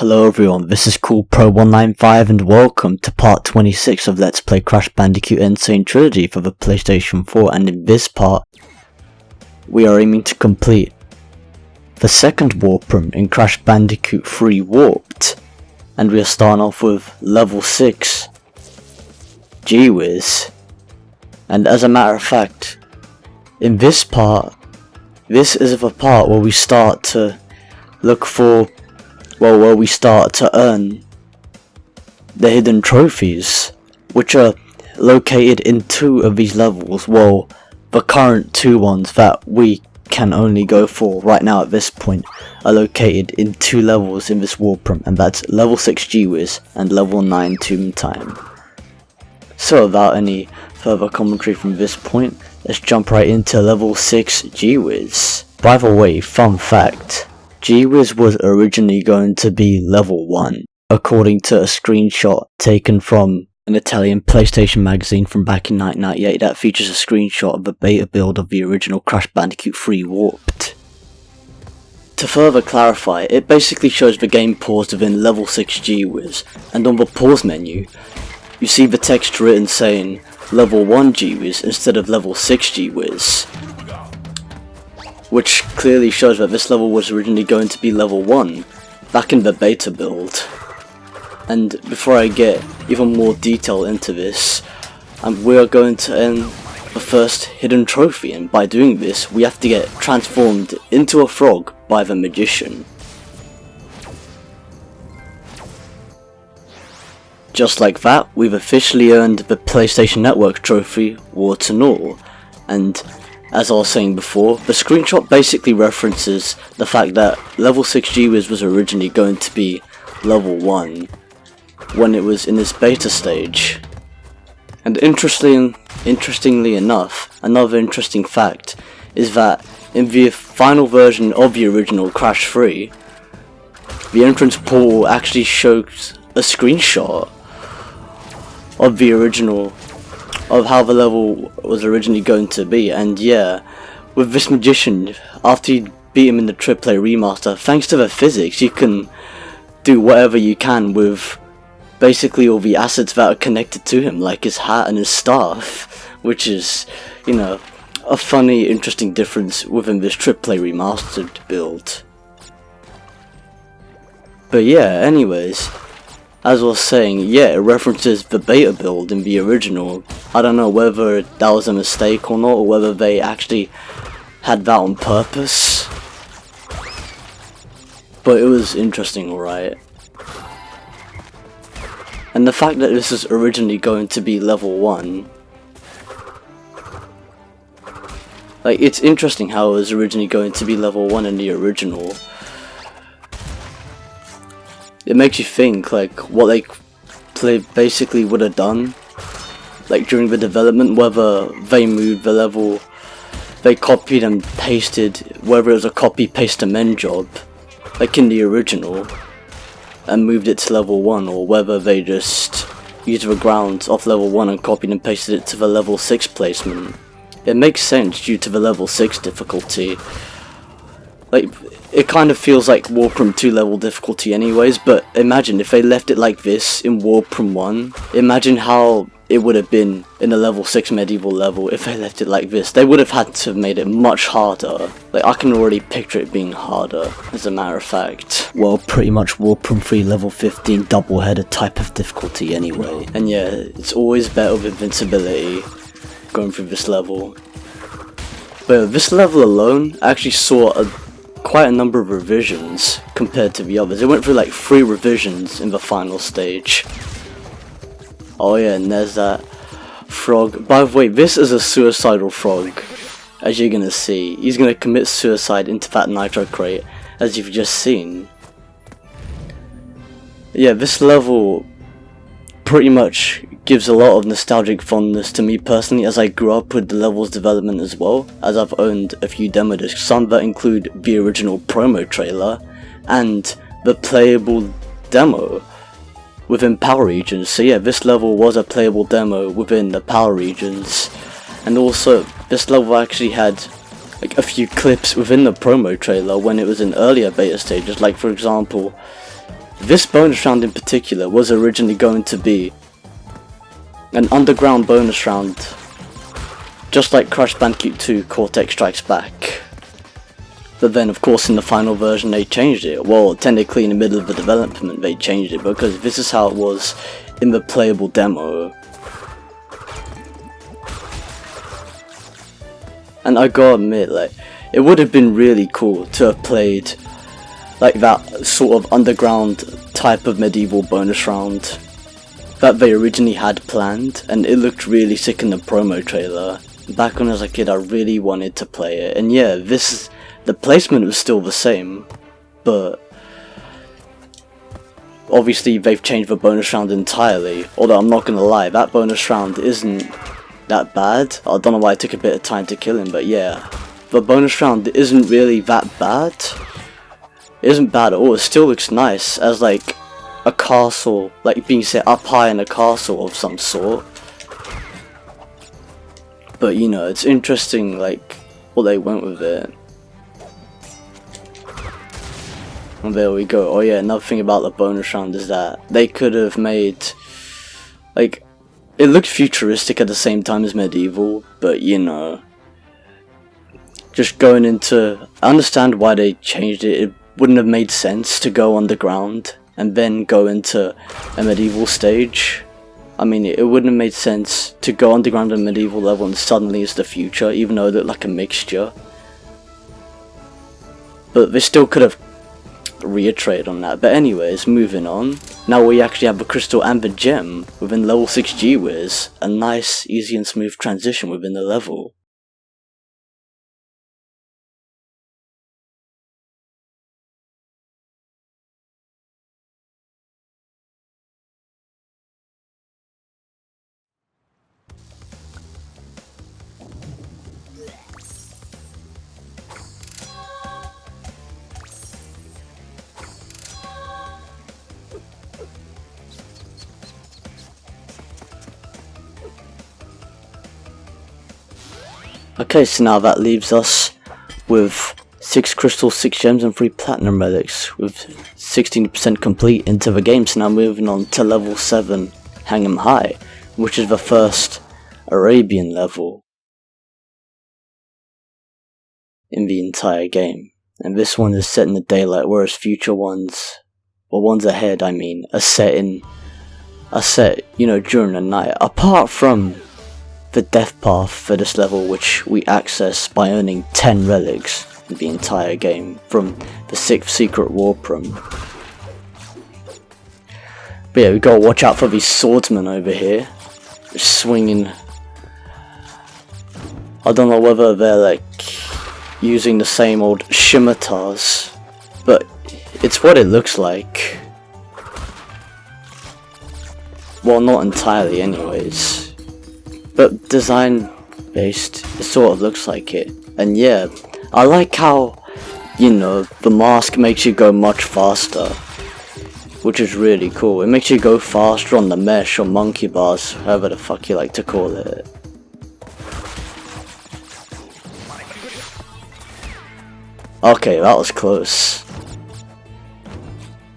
Hello everyone, this is CoolPro195 and welcome to part 26 of Let's Play Crash Bandicoot and Sane Trilogy for the PlayStation 4, and in this part, we are aiming to complete the second warp room in Crash Bandicoot 3 Warped, and we are starting off with level 6, Gee Whiz. And as a matter of fact, in this part, this is the part where we start to look for, where we start to earn the hidden trophies, which are located in 2 of these levels. Well, the current 2 ones that we can only go for right now at this point are located in 2 levels in this warp room, and that's level 6 Gee Whiz and level 9 Tomb Time. So without any further commentary from this point, let's jump right into level 6 Gee Whiz. By the way, fun fact, Gee Whiz was originally going to be level 1, according to a screenshot taken from an Italian PlayStation magazine from back in 1998 that features a screenshot of the beta build of the original Crash Bandicoot 3 Warped. To further clarify, it basically shows the game paused within level 6 Gee Whiz, and on the pause menu, you see the text written saying level 1 Gee Whiz instead of level 6 Gee Whiz, which clearly shows that this level was originally going to be level 1 back in the beta build. And before I get even more detail into this, we are going to earn the first hidden trophy, and by doing this we have to get transformed into a frog by the magician. Just like that, we've officially earned the PlayStation Network trophy, warts and all. And as I was saying before, the screenshot basically references the fact that level 6 Gee Whiz was originally going to be level 1 when it was in its beta stage. And interestingly enough, another interesting fact is that in the final version of the original Crash 3, the entrance portal actually shows a screenshot of the original, of how the level was originally going to be. And yeah, with this magician, after you beat him in the AAA remaster, thanks to the physics, you can do whatever you can with basically all the assets that are connected to him, like his hat and his staff, which is, you know, a funny, interesting difference within this AAA remastered build. But yeah, anyways, as I was saying, yeah, it references the beta build in the original. I don't know whether that was a mistake or not, or whether they actually had that on purpose, but it was interesting, alright. And the fact that this is originally going to be level 1, like, it's interesting how it was originally going to be level 1 in the original. It makes you think, like, what they basically would have done, like, during the development, whether they moved the level, they copied and pasted, whether it was a copy-paste amend job, like in the original, and moved it to level 1, or whether they just used the grounds off level 1 and copied and pasted it to the level 6 placement. It makes sense due to the level 6 difficulty. Like, it kind of feels like Warp Room 2 level difficulty anyways, but imagine if they left it like this in Warp Room 1, imagine how it would have been in a level 6 medieval level if they left it like this. They would have had to have made it much harder. Like, I can already picture it being harder, as a matter of fact. Well, pretty much Warp Room 3 level 15 double-headed type of difficulty anyway. And yeah, it's always better with invincibility going through this level. But this level alone actually saw quite a number of revisions compared to the others. It went through like 3 revisions in the final stage. Oh yeah, and there's that frog. By the way, this is a suicidal frog, as you're gonna see. He's gonna commit suicide into that nitro crate, as you've just seen. Yeah, this level pretty much gives a lot of nostalgic fondness to me personally, as I grew up with the level's development as well, as I've owned a few demo discs, some that include the original promo trailer and the playable demo within Power Regions. So yeah, this level was a playable demo within the Power Regions, and also this level actually had like a few clips within the promo trailer when it was in earlier beta stages, like for example this bonus round in particular was originally going to be an underground bonus round, just like Crash Bandicoot 2 Cortex Strikes Back. But then of course in the final version they changed it. Well, technically in the middle of the development they changed it, because this is how it was in the playable demo. And I gotta admit, like, it would have been really cool to have played like that sort of underground type of medieval bonus round that they originally had planned, and it looked really sick in the promo trailer. Back when I was a kid I really wanted to play it, and yeah, the placement was still the same, but obviously they've changed the bonus round entirely. Although I'm not gonna lie, that bonus round isn't that bad. I don't know why it took a bit of time to kill him, but yeah, the bonus round isn't really that bad. It isn't bad at all. It still looks nice as like a castle, like being set up high in a castle of some sort. But you know, it's interesting like what they went with it. And there we go. Oh yeah, another thing about the bonus round is that they could have made, like, it looked futuristic at the same time as medieval, but you know, just going into, I understand why they changed it. It wouldn't have made sense to go underground and then go into a medieval stage. I mean, it wouldn't have made sense to go underground at a medieval level and suddenly it's the future, even though it looked like a mixture. But they still could have reiterated on that. But anyways, moving on. Now we actually have the crystal and the gem within level 6 G-Wiz. A nice, easy and smooth transition within the level. Okay, so now that leaves us with 6 crystals, 6 gems and 3 platinum relics, with 16% complete into the game. So now moving on to level 7, Hang 'em High, which is the first Arabian level in the entire game. And this one is set in the daylight, whereas future ones, or ones ahead I mean, are set, you know, during the night. Apart from the death path for this level, which we access by earning 10 relics in the entire game from the 6th secret warp room. But yeah, we gotta watch out for these swordsmen over here, just swinging. I don't know whether they're like using the same old scimitars, but it's what it looks like. Well, not entirely anyways. But design based, it sort of looks like it. And yeah, I like how, you know, the mask makes you go much faster, which is really cool. It makes you go faster on the mesh or monkey bars, however the fuck you like to call it. Okay, that was close.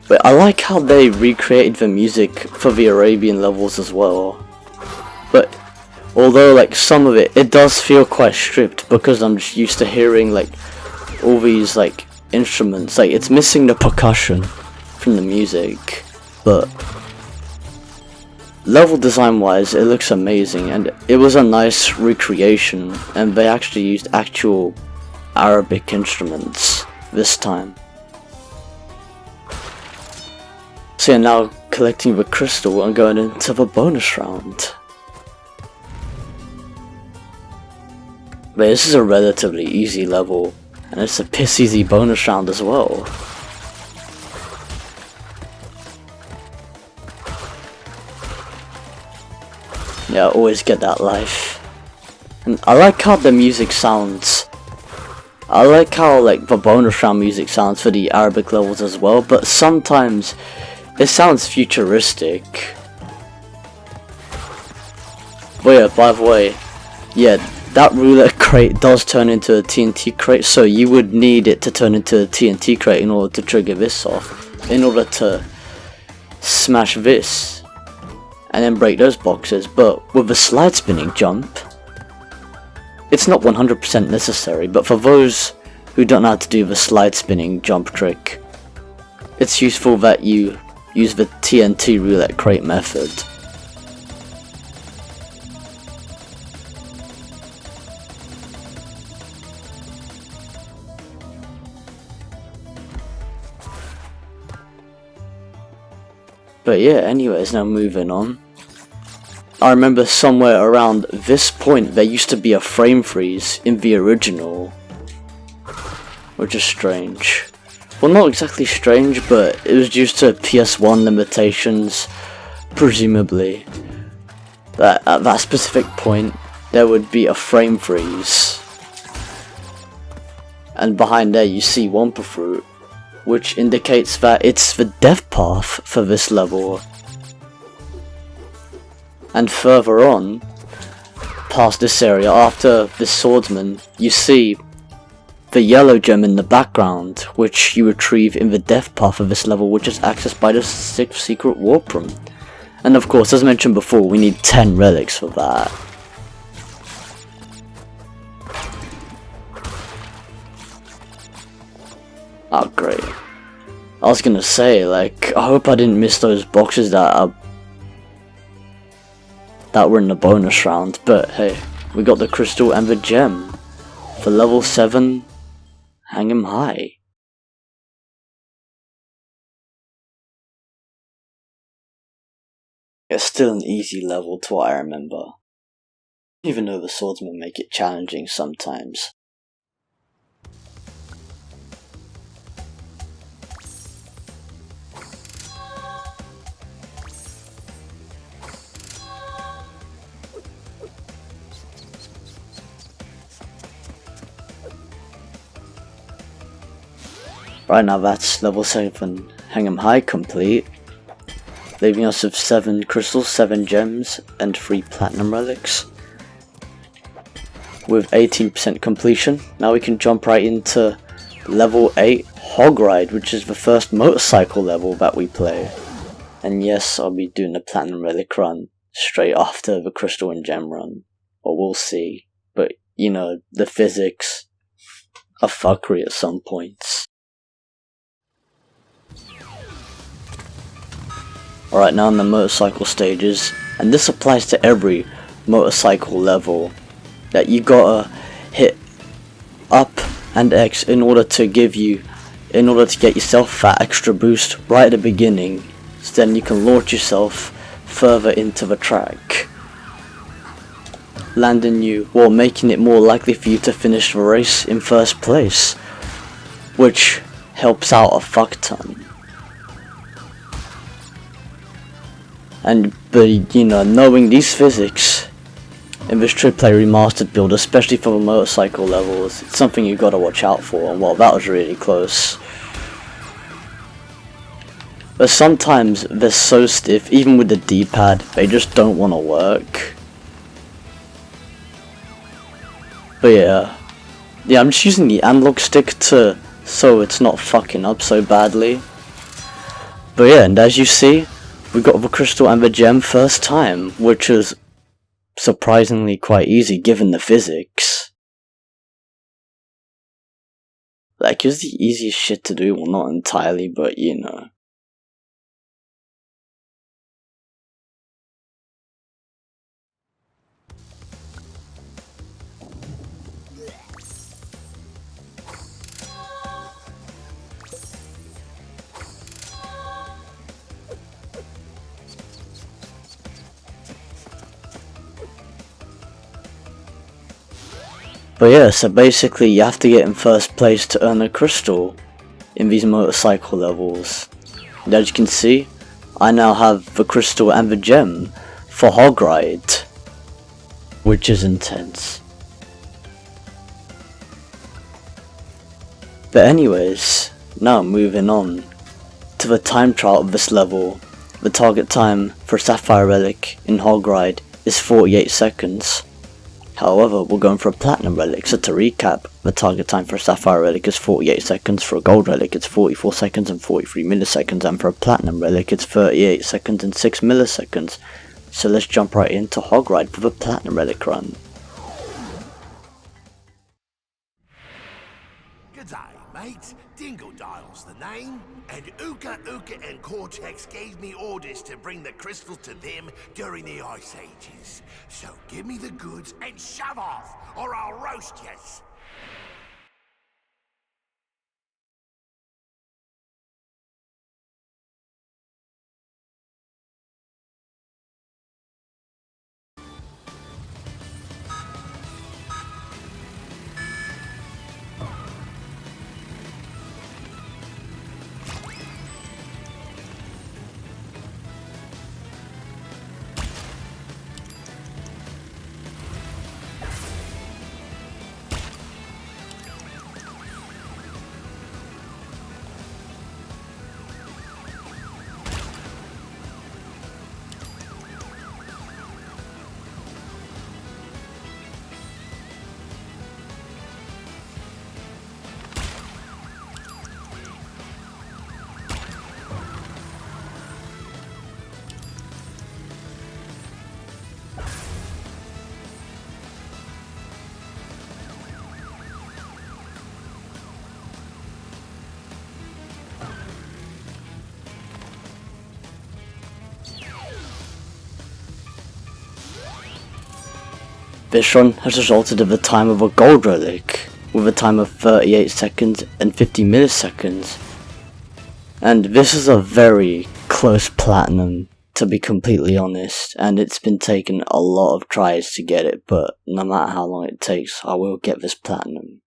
But I like how they recreated the music for the Arabian levels as well. But although like some of it does feel quite stripped, because I'm just used to hearing like all these like instruments. Like it's missing the percussion from the music, but level design wise it looks amazing, and it was a nice recreation, and they actually used actual Arabic instruments this time. So yeah, now collecting the crystal and going into the bonus round. But this is a relatively easy level, and it's a piss easy bonus round as well. Yeah, I always get that life. And I like how the music sounds. I like how like the bonus round music sounds for the Arabic levels as well, but sometimes it sounds futuristic. But yeah, by the way, yeah, that roulette crate does turn into a TNT crate, so you would need it to turn into a TNT crate in order to trigger this off, in order to smash this, and then break those boxes, but with a slide spinning jump, it's not 100% necessary, but for those who don't know how to do the slide spinning jump trick, it's useful that you use the TNT roulette crate method. But yeah, anyways, now moving on. I remember somewhere around this point there used to be a frame freeze in the original, which is strange. Well, not exactly strange, but it was due to PS1 limitations, presumably, that at that specific point there would be a frame freeze. And behind there you see Wumpa Fruit, which indicates that it's the death path for this level. And further on, past this area, after the swordsman, you see the yellow gem in the background, which you retrieve in the death path of this level, which is accessed by the 6th secret warp room. And of course, as mentioned before, we need 10 relics for that. Oh great. I was gonna say, like, I hope I didn't miss those boxes that were in the bonus round, but hey, we got the crystal and the gem. For level 7, hang 'em high. It's still an easy level to what I remember, even though the swordsmen make it challenging sometimes. Right now that's level 7 hang 'em high complete, leaving us with 7 crystals, 7 gems, and 3 platinum relics. With 18% completion, now we can jump right into level 8 Hog Ride, which is the first motorcycle level that we play. And yes, I'll be doing the platinum relic run straight after the crystal and gem run, or we'll see. But you know, the physics are fuckery at some points. Alright, now in the motorcycle stages, and this applies to every motorcycle level, that you gotta hit up and X in order to get yourself that extra boost right at the beginning, so then you can launch yourself further into the track, making it more likely for you to finish the race in first place, which helps out a fuck ton. But you know, knowing these physics in this AAA remastered build, especially for the motorcycle levels, it's something you gotta watch out for, and well, that was really close. But sometimes they're so stiff, even with the D-pad, they just don't wanna work. But yeah, I'm just using the analog stick so it's not fucking up so badly. But yeah, and as you see, we got the crystal and the gem first time, which is surprisingly quite easy given the physics. Like, it's the easiest shit to do, well not entirely, but you know. But yeah, so basically you have to get in first place to earn a crystal in these motorcycle levels. And as you can see, I now have the crystal and the gem for Hog Ride, which is intense. But anyways, now moving on to the time trial of this level. The target time for Sapphire Relic in Hog Ride is 48 seconds. However, we're going for a platinum relic, so to recap, the target time for a sapphire relic is 48 seconds, for a gold relic it's 44 seconds and 43 milliseconds, and for a platinum relic it's 38 seconds and 6 milliseconds. So let's jump right into Hog Ride for the platinum relic run. G'day, mates. Dingle Dial's the name, and Uka and Cortex gave me orders to bring the crystals to them during the Ice Ages. So give me the goods and shove off, or I'll roast yous. This run has resulted in the time of a gold relic, with a time of 38 seconds and 50 milliseconds. And this is a very close platinum, to be completely honest, and it's been taking a lot of tries to get it, but no matter how long it takes, I will get this platinum.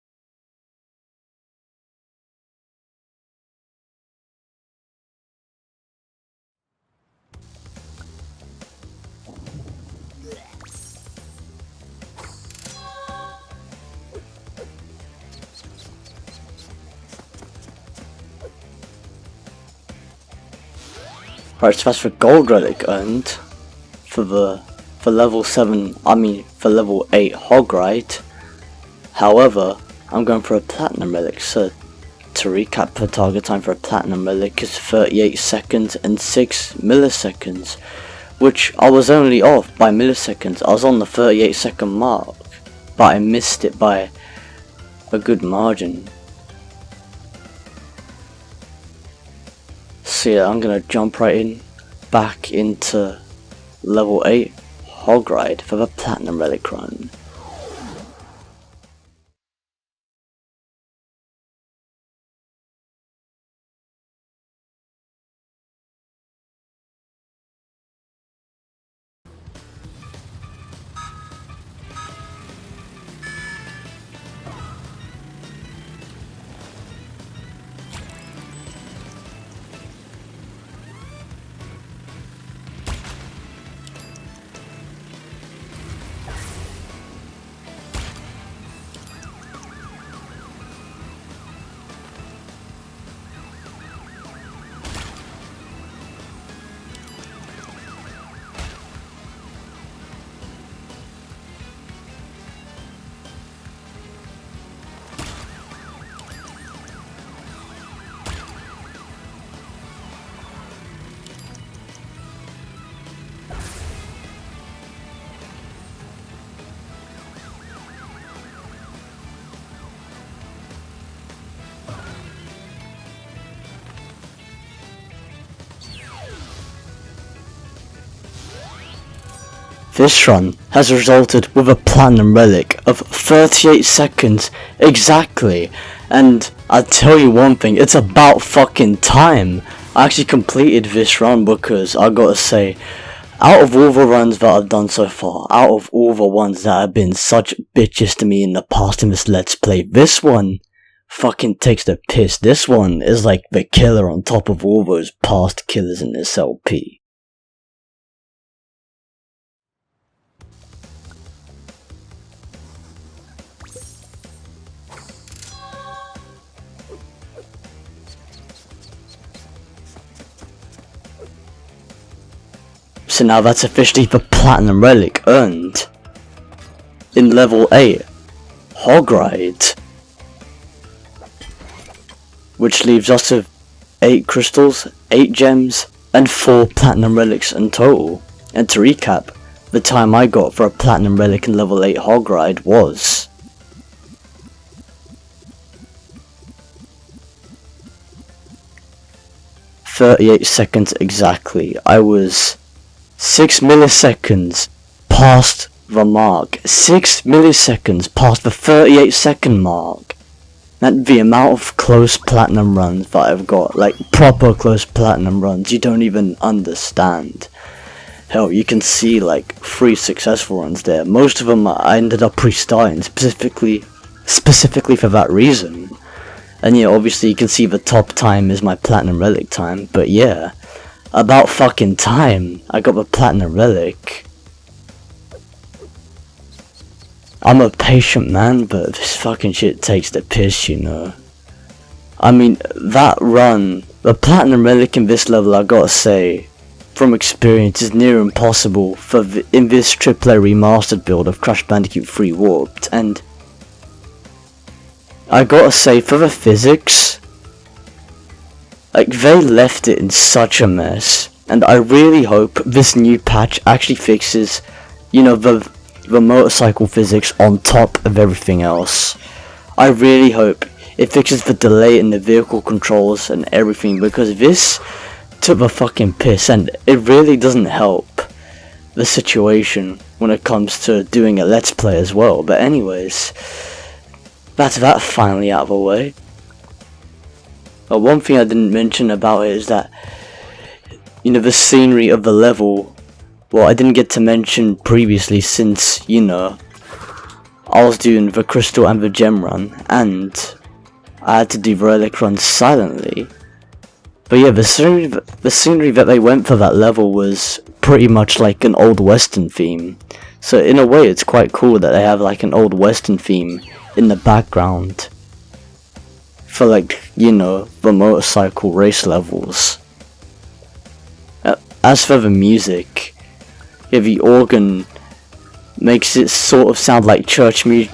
Right, so that's for gold relic earned for level 8 Hog Ride. However, I'm going for a platinum relic, so to recap, the target time for a platinum relic is 38 seconds and 6 milliseconds, which I was only off by milliseconds. I was on the 38 second mark, but I missed it by a good margin. So yeah, I'm gonna jump right back into level 8 Hog Ride for the platinum relic run. This run has resulted with a platinum relic of 38 seconds exactly, and I'll tell you one thing, it's about fucking time. I actually completed this run because I gotta say, out of all the runs that I've done so far, out of all the ones that have been such bitches to me in the past in this let's play, this one fucking takes the piss. This one is like the killer on top of all those past killers in this LP. So now that's officially the platinum relic earned. in level 8, Hog Ride, which leaves us with 8 crystals, 8 gems, and 4 platinum relics in total. And to recap, the time I got for a platinum relic in level 8 Hog Ride was 38 seconds exactly. I was 6 milliseconds past the mark. 6 milliseconds past the 38 second mark. That the amount of close platinum runs that I've got, like proper close platinum runs, you don't even understand. Hell, you can see like 3 successful runs there. Most of them I ended up restarting specifically for that reason. And yeah, obviously you can see the top time is my platinum relic time, but yeah, about fucking time I got the platinum relic. I'm a patient man, but this fucking shit takes the piss, you know. I mean, that run, the platinum relic in this level, I gotta say, from experience, is near impossible in this AAA remastered build of Crash Bandicoot 3 Warped, and I gotta say, for the physics, like, they left it in such a mess, and I really hope this new patch actually fixes, you know, the motorcycle physics on top of everything else. I really hope it fixes the delay in the vehicle controls and everything, because this took the fucking piss, and it really doesn't help the situation when it comes to doing a let's play as well. But anyways, that's that finally out of the way. One thing I didn't mention about it is that, you know, the scenery of the level, well, I didn't get to mention previously since, you know, I was doing the crystal and the gem run, and I had to do the relic run silently. But yeah, the scenery that they went for that level was pretty much like an old western theme. So in a way it's quite cool that they have like an old western theme in the background for, like, you know, the motorcycle race levels. As for the music, yeah, the organ makes it sort of sound like church music,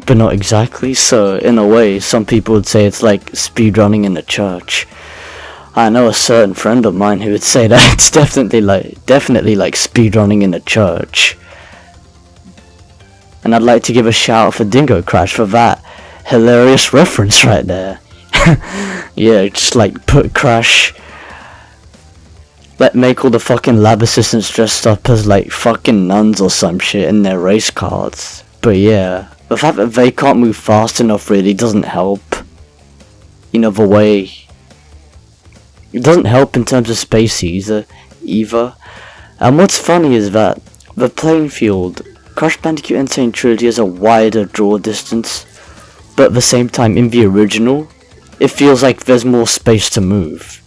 but not exactly. So in a way, some people would say it's like speedrunning in a church. I know a certain friend of mine who would say that it's definitely like speedrunning in a church. And I'd like to give a shout out for Dingo Crash for that hilarious reference right there. Yeah, just like put Crash, make all the fucking lab assistants dressed up as like fucking nuns or some shit in their race cars. But yeah, the fact that they can't move fast enough really doesn't help. You know, the way it doesn't help in terms of space either. And what's funny is that the playing field, Crash Bandicoot and Sane Trilogy, has a wider draw distance, but at the same time in the original, it feels like there's more space to move.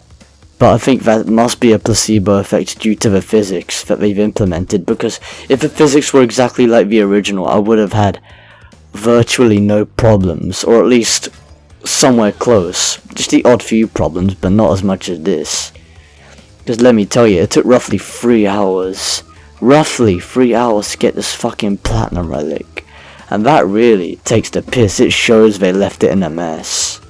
But I think that must be a placebo effect due to the physics that they've implemented, because if the physics were exactly like the original, I would have had virtually no problems, or at least somewhere close. Just the odd few problems, but not as much as this. Because let me tell you, it took roughly 3 hours. Roughly 3 hours to get this fucking platinum relic. And that really takes the piss. It shows they left it in a mess.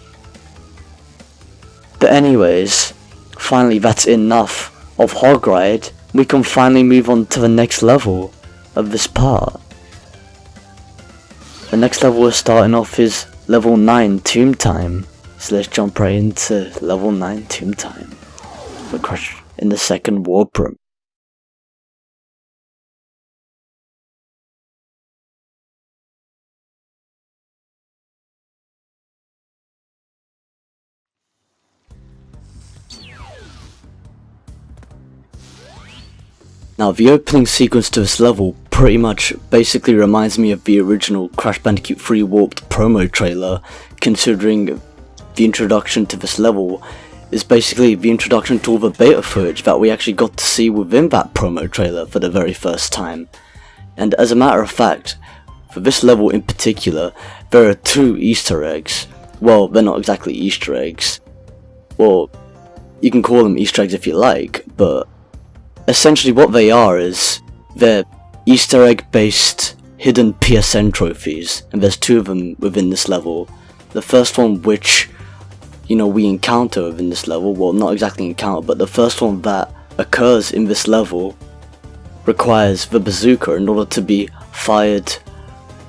But anyways, finally that's enough of Hog Ride. We can finally move on to the next level of this part. The next level we're starting off is level 9 Tomb Time. So let's jump right into level 9 Tomb Time for Crash in the second warp room. Now, the opening sequence to this level pretty much basically reminds me of the original Crash Bandicoot 3 Warped promo trailer, considering the introduction to this level is basically the introduction to all the beta footage that we actually got to see within that promo trailer for the very first time. And as a matter of fact, for this level in particular, there are 2 Easter eggs. Well, they're not exactly Easter eggs. Well, you can call them Easter eggs if you like, but essentially what they are is, they're Easter egg based hidden PSN trophies, and there's 2 of them within this level. The first one which, you know, we encounter within this level, well, not exactly encounter, but the first one that occurs in this level requires the bazooka in order to be fired,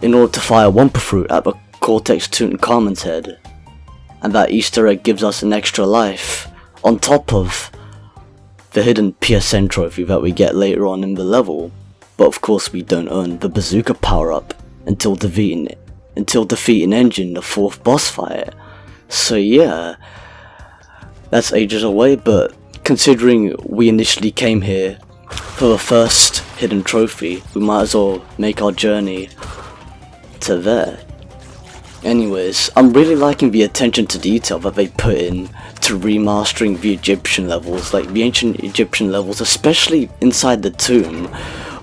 in order to fire Wumpa Fruit at the Cortex Tutankhamun's head. And that Easter egg gives us an extra life on top of the hidden PSN trophy that we get later on in the level. But of course we don't earn the bazooka power up until defeating Engine, the 4th boss fight. So yeah, that's ages away, but considering we initially came here for the first hidden trophy, we might as well make our journey to there. Anyways, I'm really liking the attention to detail that they put in to remastering the Egyptian levels, like the ancient Egyptian levels, especially inside the tomb,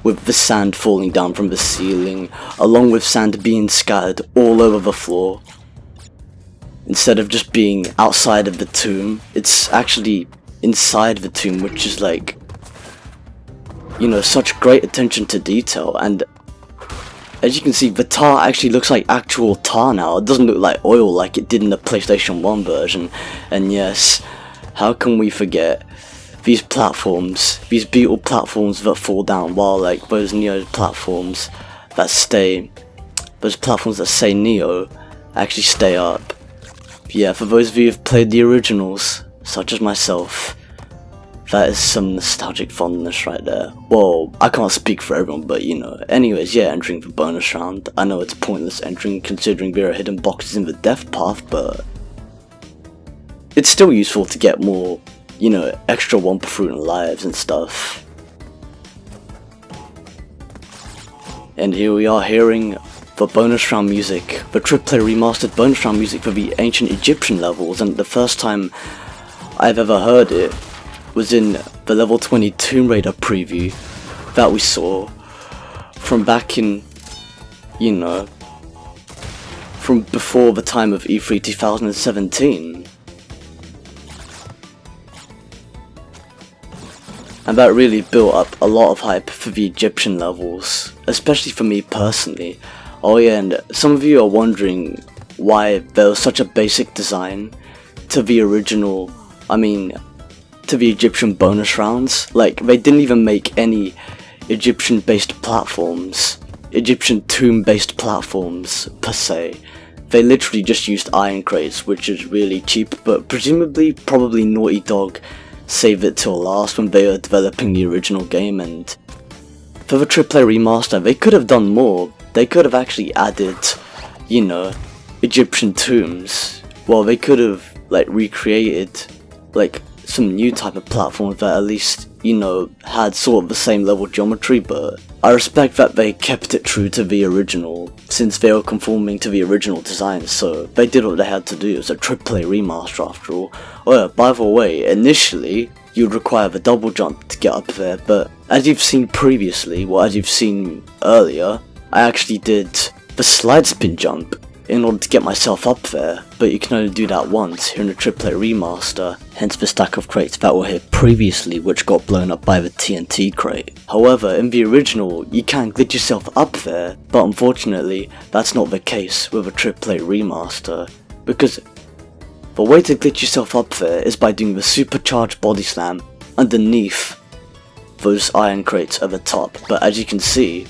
with the sand falling down from the ceiling, along with sand being scattered all over the floor. Instead of just being outside of the tomb, it's actually inside the tomb, which is like, you know, such great attention to detail. And as you can see, the tar actually looks like actual tar now. It doesn't look like oil like it did in the PlayStation 1 version. And yes, how can we forget these platforms, these beetle platforms that fall down, while like those Neo platforms that say Neo actually stay up. Yeah, for those of you who've played the originals, such as myself, that is some nostalgic fondness right there. Well, I can't speak for everyone, but you know. Anyways, yeah, entering the bonus round. I know it's pointless entering considering there are hidden boxes in the death path, but it's still useful to get more, you know, extra Wumpa Fruit and lives and stuff. And here we are hearing the bonus round music, the AAA remastered bonus round music for the ancient Egyptian levels, and the first time I've ever heard it was in the level 20 Tomb Raider preview that we saw from back in, you know, from before the time of E3 2017. And that really built up a lot of hype for the Egyptian levels, especially for me personally. Oh yeah, and some of you are wondering why there was such a basic design to the original, to the Egyptian bonus rounds. Like, they didn't even make any Egyptian based platforms, Egyptian tomb based platforms per se. They literally just used iron crates, which is really cheap, but presumably probably Naughty Dog saved it till last when they were developing the original game. And for the AAA remaster, they could have done more. They could have actually added, you know, Egyptian tombs. Well, they could have like recreated like some new type of platforms that at least, you know, had sort of the same level geometry, but I respect that they kept it true to the original, since they were conforming to the original design, so they did what they had to do. It was a AAA remaster after all. Oh yeah, by the way, initially, you'd require the double jump to get up there, but as you've seen previously, well, as you've seen earlier, I actually did the slide spin jump in order to get myself up there, but you can only do that once here in the AAA remaster, hence the stack of crates that were here previously which got blown up by the TNT crate. However, in the original, you can glitch yourself up there, but unfortunately, that's not the case with a AAA remaster, because the way to glitch yourself up there is by doing the supercharged body slam underneath those iron crates at the top, but as you can see,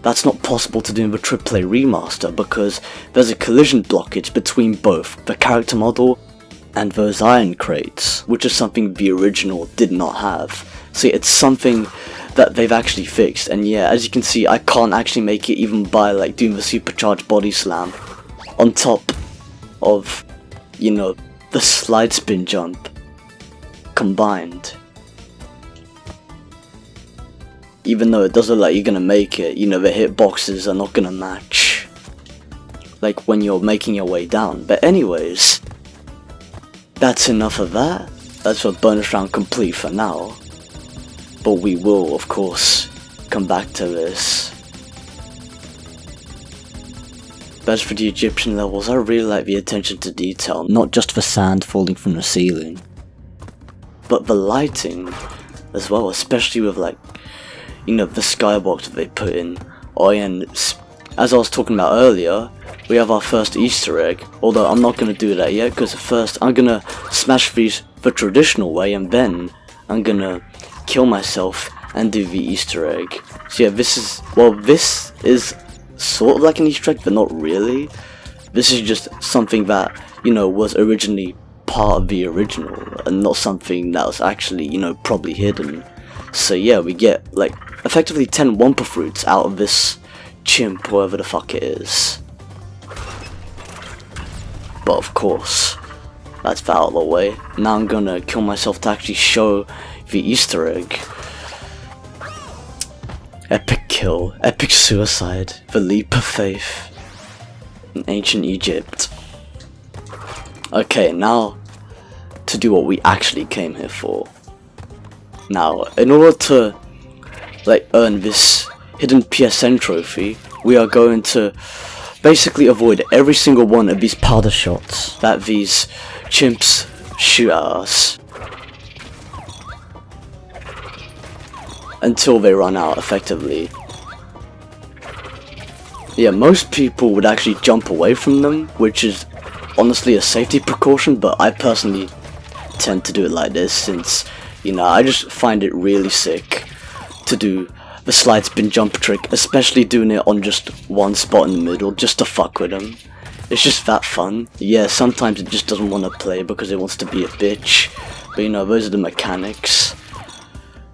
that's not possible to do in the AAA remaster because there's a collision blockage between both the character model and those iron crates, which is something the original did not have. So it's something that they've actually fixed, and yeah, as you can see, I can't actually make it even by like doing the supercharged body slam on top of, you know, the slide spin jump combined. Even though it does look like you're gonna make it, you know, the hitboxes are not gonna match like when you're making your way down. But anyways, that's enough of that. That's a bonus round complete for now. But we will, of course, come back to this. But as for the Egyptian levels, I really like the attention to detail, not just the sand falling from the ceiling, but the lighting as well, especially with like, you know, the skybox that they put in. Oh yeah, and as I was talking about earlier, we have our first Easter egg, although I'm not going to do that yet, because first I'm going to smash these the traditional way, and then I'm going to kill myself and do the Easter egg. So yeah, this is sort of like an Easter egg, but not really. This is just something that, you know, was originally part of the original, and not something that was actually, you know, probably hidden. So yeah, we get, like, effectively 10 Wumpa fruits out of this chimp, whatever the fuck it is. But of course, that's that out of the way. Now I'm gonna kill myself to actually show the Easter egg. Epic kill, epic suicide, the leap of faith in ancient Egypt. Okay, now to do what we actually came here for. Now, in order to, like, earn this hidden PSN trophy, we are going to basically avoid every single one of these powder shots that these chimps shoot at us until they run out, effectively. Yeah, most people would actually jump away from them, which is honestly a safety precaution, but I personally tend to do it like this, since, you know, I just find it really sick to do the slide spin jump trick, especially doing it on just one spot in the middle, just to fuck with them. It's just that fun. Yeah, sometimes it just doesn't want to play because it wants to be a bitch, but you know, those are the mechanics.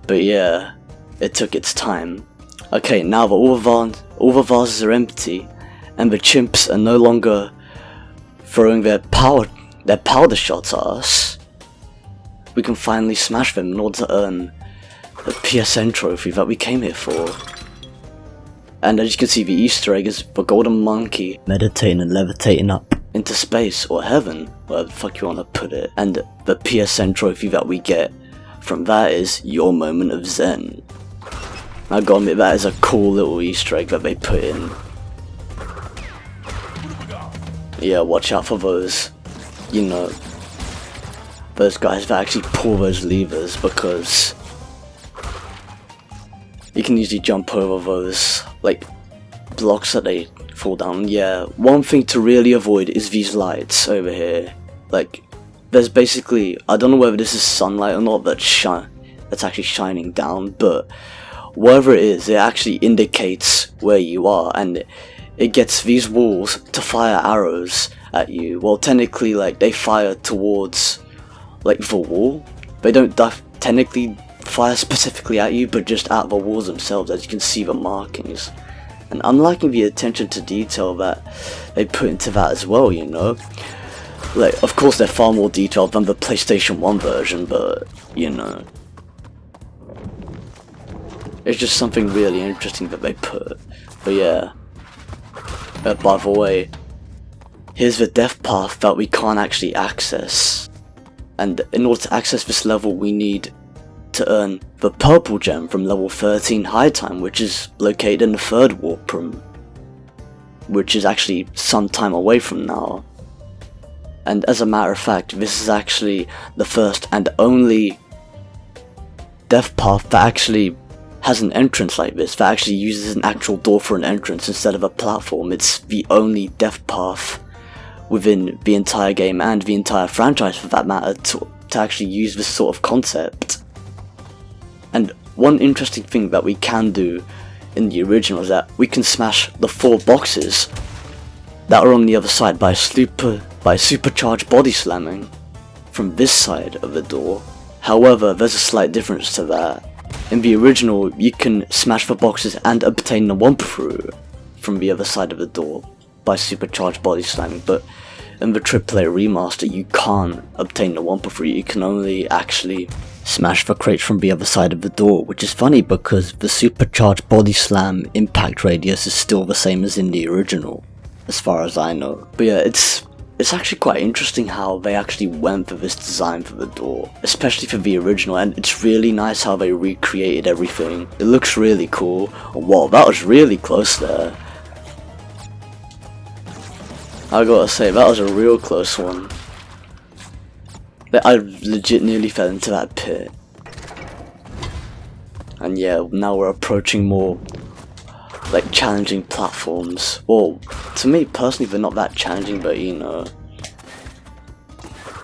But yeah, it took its time. Okay, now that all the vases are empty, and the chimps are no longer throwing their powder shots at us, we can finally smash them in order to earn the PSN trophy that we came here for. And as you can see, the Easter egg is the golden monkey meditating and levitating up into space, or heaven, whatever the fuck you want to put it. And the PSN trophy that we get from that is your moment of zen. I gotta admit, that is a cool little Easter egg that they put in. Yeah, watch out for those, you know, those guys that actually pull those levers, because you can usually jump over those, like, blocks that they fall down. Yeah, one thing to really avoid is these lights over here. Like, there's basically, I don't know whether this is sunlight or not that's actually shining down, but whatever it is, it actually indicates where you are, and it gets these walls to fire arrows at you. Well, technically, like, they fire towards, like, the wall. They don't technically fire specifically at you, but just at the walls themselves, as you can see the markings. And I'm liking the attention to detail that they put into that as well, you know. Like, of course they're far more detailed than the PlayStation 1 version, but, you know, it's just something really interesting that they put. But yeah, by the way, here's the death path that we can't actually access. And in order to access this level, we need to earn the purple gem from level 13 high time, which is located in the third warp room, which is actually some time away from now. And as a matter of fact, this is actually the first and only death path that actually has an entrance like this, that actually uses an actual door for an entrance instead of a platform. It's the only death path within the entire game, and the entire franchise for that matter, to actually use this sort of concept. And one interesting thing that we can do in the original is that we can smash the 4 boxes that are on the other side by supercharged body slamming from this side of the door. However, there's a slight difference to that. In the original, you can smash the boxes and obtain the Wumpa fruit from the other side of the door by supercharged body slamming, but in the AAA remaster, you can't obtain the Wumpa fruit. You can only actually smash the crates from the other side of the door, which is funny because the supercharged body slam impact radius is still the same as in the original, as far as I know. But yeah, it's actually quite interesting how they actually went for this design for the door, especially for the original, and it's really nice how they recreated everything. It looks really cool. Wow, that was really close there. I gotta say, that was a real close one. I legit nearly fell into that pit. And yeah, now we're approaching more like challenging platforms. Well, to me personally they're not that challenging, but you know.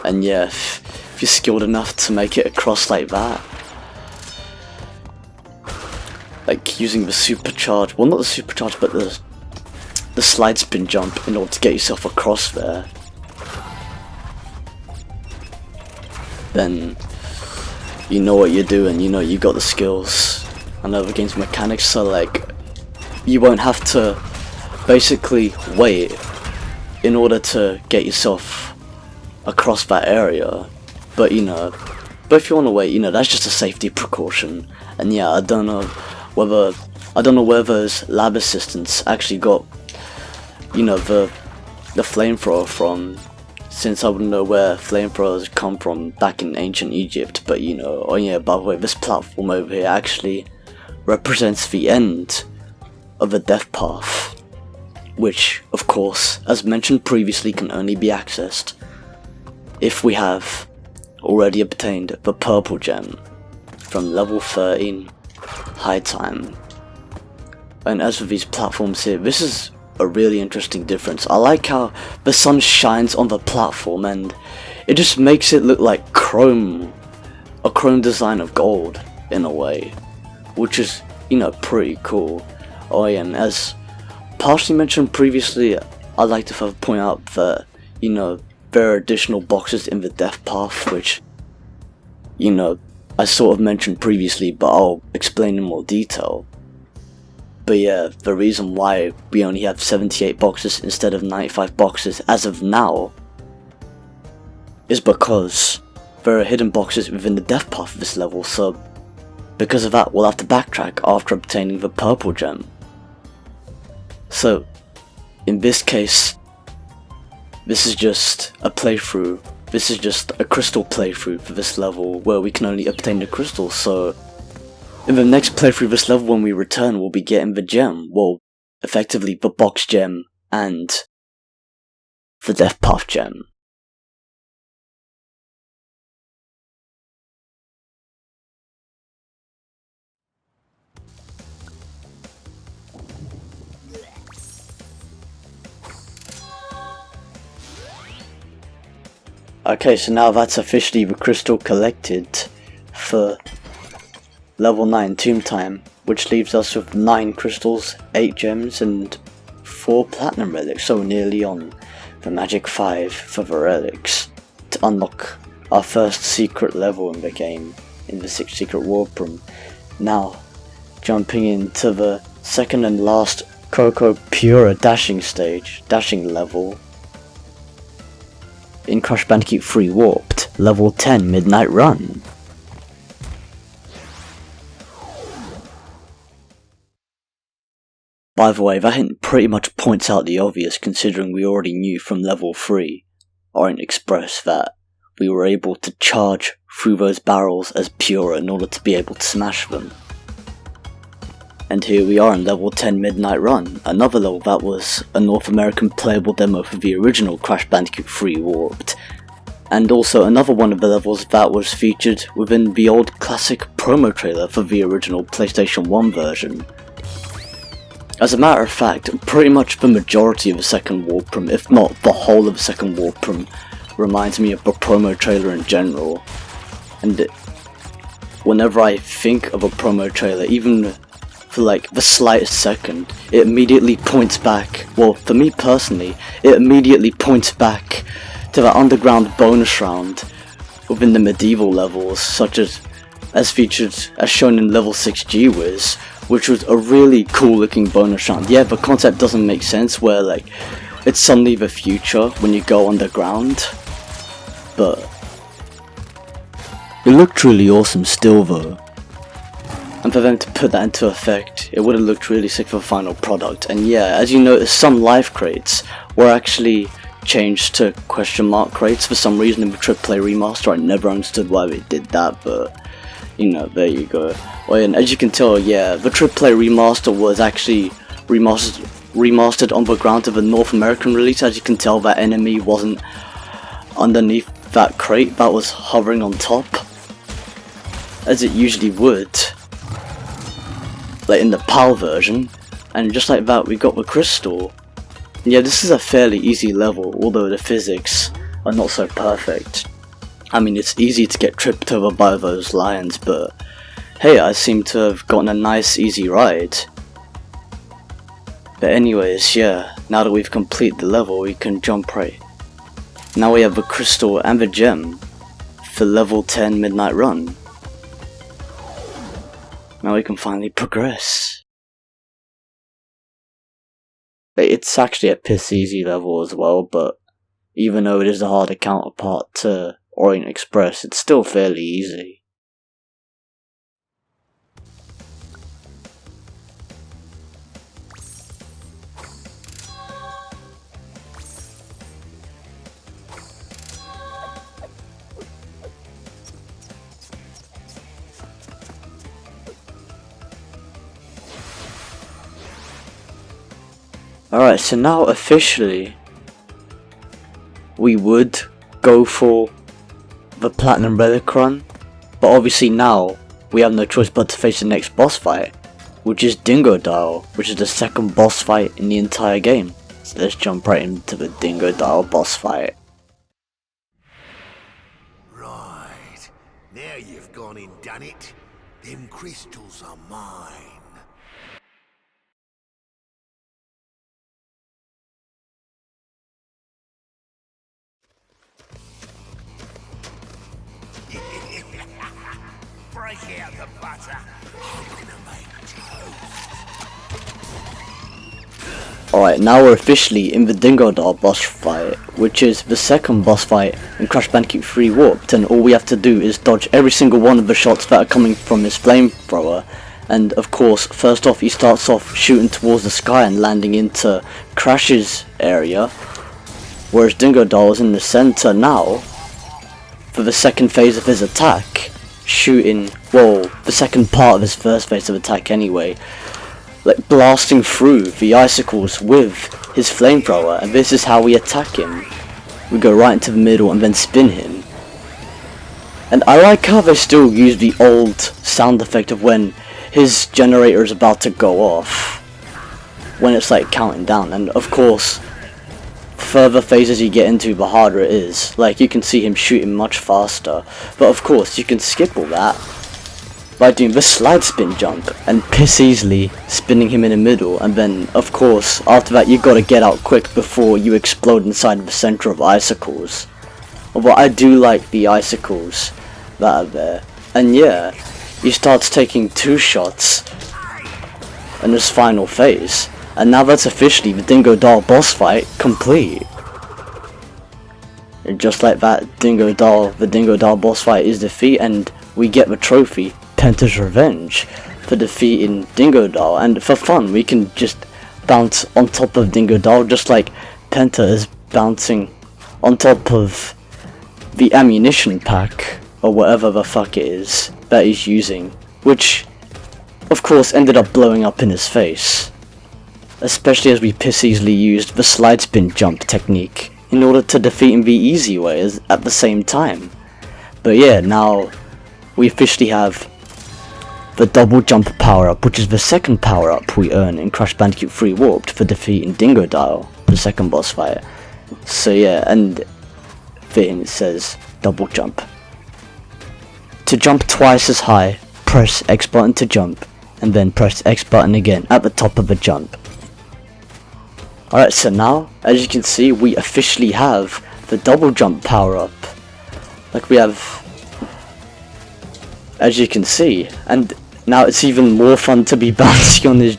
And yeah, if you're skilled enough to make it across like that, like using the supercharge, well not the supercharge but the slide spin jump in order to get yourself across there, then you know what you're doing, you know you got the skills. I know the game's mechanics, so like you won't have to basically wait in order to get yourself across that area, but you know, but if you want to wait, you know, that's just a safety precaution. And yeah, I don't know whether those lab assistants actually got, you know, the flamethrower from, since I wouldn't know where flamethrowers come from back in ancient Egypt. But you know, oh yeah, by the way, this platform over here actually represents the end of the death path, which of course, as mentioned previously, can only be accessed if we have already obtained the purple gem from level 13 high time. And as for these platforms here, this is a really interesting difference. I like how the sun shines on the platform and it just makes it look like chrome, a chrome design of gold in a way, which is, you know, pretty cool. Oh yeah, and as partially mentioned previously, I'd like to further point out that, you know, there are additional boxes in the death path, which, you know, I sort of mentioned previously, but I'll explain in more detail. But yeah, the reason why we only have 78 boxes instead of 95 boxes as of now is because there are hidden boxes within the death path of this level, so because of that we'll have to backtrack after obtaining the purple gem. So in this case, this is just a playthrough, this is just a crystal playthrough for this level where we can only obtain the crystals. So in the next playthrough of this level, when we return, we'll be getting the gem, well, effectively the box gem and the death path gem. Okay, so now that's officially the crystal collected for level 9 Tomb Time, which leaves us with 9 crystals, 8 gems and 4 platinum relics, so nearly on the magic 5 for the relics to unlock our first secret level in the game, in the 6th secret warp room. Now, jumping into the second and last Coco Pura dashing level in Crash Bandicoot 3 Warped, level 10 Midnight Run. By the way, that hint pretty much points out the obvious, considering we already knew from level 3, Orient Express, that we were able to charge through those barrels as Pura in order to be able to smash them. And here we are in level 10 Midnight Run, another level that was a North American playable demo for the original Crash Bandicoot 3 Warped, and also another one of the levels that was featured within the old classic promo trailer for the original PlayStation 1 version. As a matter of fact, pretty much the majority of the second warp room, if not the whole of the second warp room, reminds me of the promo trailer in general. And whenever I think of a promo trailer, even for like the slightest second, it immediately points back, well for me personally, it immediately points back to that underground bonus round within the medieval levels, such as shown in level 6 G-Wiz, which was a really cool looking bonus round. Yeah, the concept doesn't make sense where like it's suddenly the future when you go underground, but it looked really awesome still though. And for them to put that into effect, it would have looked really sick for the final product. And yeah, as you notice, some life crates were actually changed to question mark crates for some reason in the AAA remaster. I never understood why they did that, but you know, there you go. Well, and as you can tell, yeah, the AAA remaster was actually remastered on the ground of a North American release. As you can tell, that enemy wasn't underneath that crate that was hovering on top, as it usually would. like in the PAL version, and just like that we got the crystal. Yeah, this is a fairly easy level, although the physics are not so perfect. I mean, it's easy to get tripped over by those lions, but hey, I seem to have gotten a nice easy ride. But anyways, yeah, now that we've completed the level, we can jump right. Now we have the crystal and the gem for level 10 midnight run. Now we can finally progress. It's actually a piss easy level as well, but even though it is a harder counterpart to Orient Express, it's still fairly easy. Alright, so now officially we would go for the Platinum Relic run, but obviously now we have no choice but to face the next boss fight, which is Dingodile, which is the second boss fight in the entire game. So let's jump right into the Dingodile boss fight. Right, now you've gone and done it. Them crystals are mine. Break out the butter. I'm gonna make toast. Alright, now we're officially in the Dingodile boss fight, which is the second boss fight in Crash Bandicoot 3 Warped, and all we have to do is dodge every single one of the shots that are coming from his flamethrower. And of course, first off he starts off shooting towards the sky and landing into Crash's area, whereas Dingodile is in the center now for the second phase of his attack, shooting, well, the second part of his first phase of attack anyway, like blasting through the icicles with his flamethrower. And this is how we attack him. We go right into the middle and then spin him. And I like how they still use the old sound effect of when his generator is about to go off, when it's like counting down. And of course, further phases you get into, the harder it is. Like, you can see him shooting much faster, but of course you can skip all that by doing the slide spin jump and piss easily spinning him in the middle. And then of course after that you gotta get out quick before you explode inside the center of icicles. But I do like the icicles that are there. And yeah, he starts taking 2 shots in this final phase, and now that's officially the Dingodile boss fight complete. And just like that, the Dingodile boss fight is defeated, and we get the trophy, Penta's Revenge, for defeating Dingodile. And for fun, we can just bounce on top of Dingodile, just like Penta is bouncing on top of the ammunition pack, or whatever the fuck it is that he's using, which of course ended up blowing up in his face. Especially as we piss easily used the slide spin jump technique in order to defeat him the easy way at the same time. But yeah, now we officially have the double jump power up, which is the second power up we earn in Crash Bandicoot 3 Warped for defeating Dingodile, the second boss fight. So yeah, and then it says double jump. To jump twice as high, press X button to jump, and then press X button again at the top of the jump. Alright, so now, as you can see, we officially have the double jump power up. Like we have, as you can see, and now it's even more fun to be bouncing on his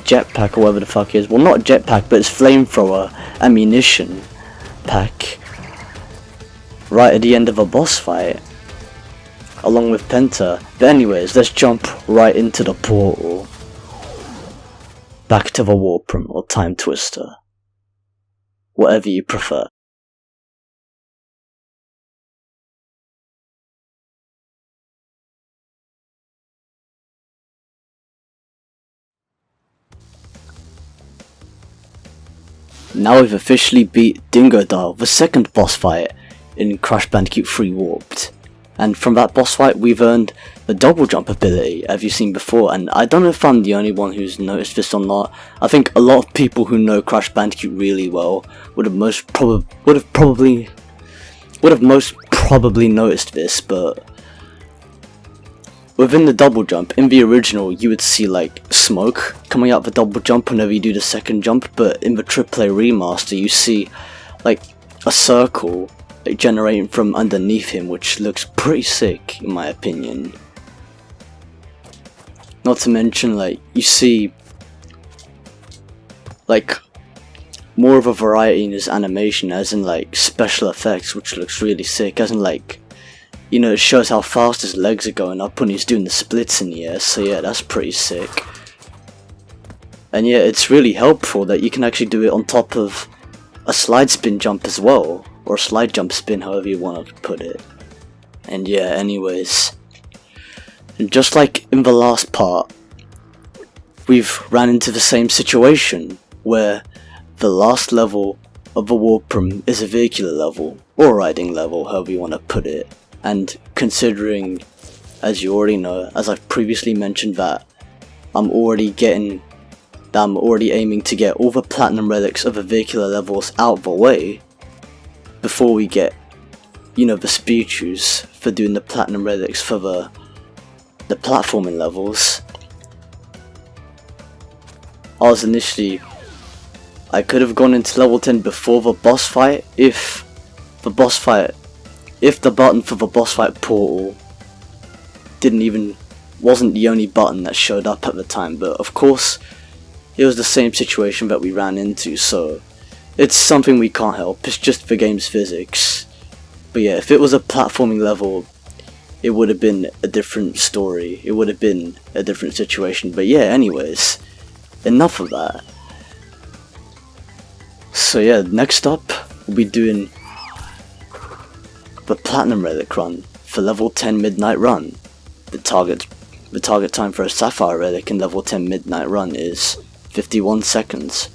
jetpack or whatever the fuck it is. Well, not jetpack, but his flamethrower ammunition pack. Right at the end of a boss fight, along with Penta. But anyways, let's jump right into the portal. Back to the warp room or time twister. Whatever you prefer. Now we've officially beat Dingodile, the second boss fight in Crash Bandicoot 3 Warped. And from that boss fight we've earned the double jump ability, as you've seen before, and I don't know if I'm the only one who's noticed this or not. I think a lot of people who know Crash Bandicoot really well would have most probably noticed this, but within the double jump, in the original you would see like smoke coming out the double jump whenever you do the second jump, but in the AAA remaster you see like a circle like generating from underneath him, which looks pretty sick in my opinion. Not to mention, like, you see like more of a variety in his animation, as in like special effects, which looks really sick, as in like, you know, it shows how fast his legs are going up when he's doing the splits in the air, so yeah, that's pretty sick. And yeah, it's really helpful that you can actually do it on top of a slide spin jump as well, or a slide jump spin, however you want to put it. And yeah, anyways, and just like in the last part, we've ran into the same situation, where the last level of the warp room is a vehicular level, or riding level, however you want to put it. And considering, as you already know, as I've previously mentioned, that I'm already aiming to get all the platinum relics of the vehicular levels out of the way before we get, you know, the speed shoes for doing the platinum relics for the platforming levels. I could have gone into level 10 before the boss fight if the button for the boss fight portal wasn't the only button that showed up at the time, but of course it was the same situation that we ran into, so it's something we can't help, it's just the game's physics. But yeah, if it was a platforming level, it would have been a different story, it would have been a different situation. But yeah, anyways, enough of that. So yeah, next up we'll be doing the Platinum Relic run for level 10 Midnight Run. The target time for a Sapphire Relic in level 10 Midnight Run is 51 seconds.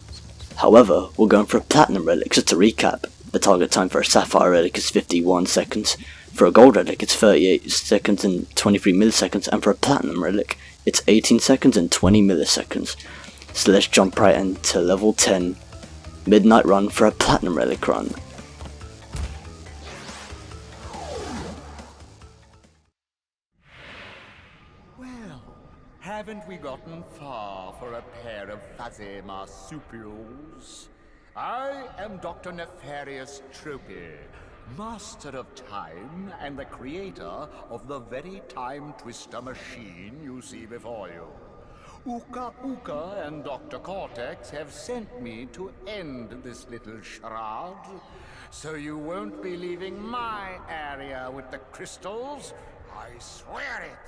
However, we're going for a Platinum Relic, so to recap, the target time for a Sapphire Relic is 51 seconds, for a Gold Relic it's 38 seconds and 23 milliseconds, and for a Platinum Relic it's 18 seconds and 20 milliseconds. So let's jump right into level 10 Midnight Run for a Platinum Relic run. Well, haven't we gotten far for a pair of fuzzy marsupials? I am Dr. Nefarious Tropy, master of time and the creator of the very time twister machine you see before you. Uka Uka and Dr. Cortex have sent me to end this little charade, so you won't be leaving my area with the crystals. I swear it.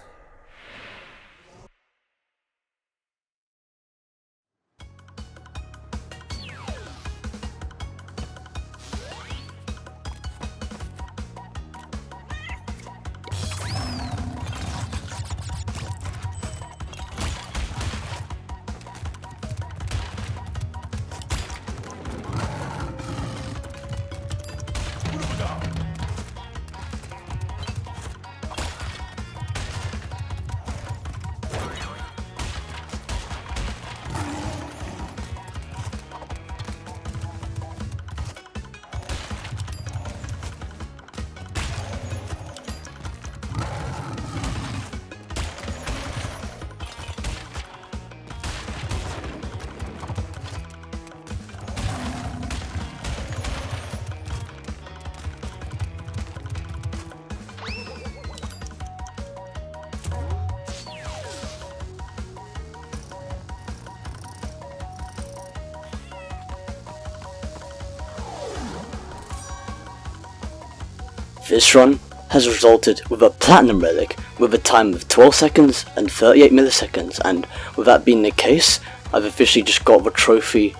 This run has resulted with a Platinum Relic with a time of 12 seconds and 38 milliseconds, and with that being the case, I've officially just got the trophy.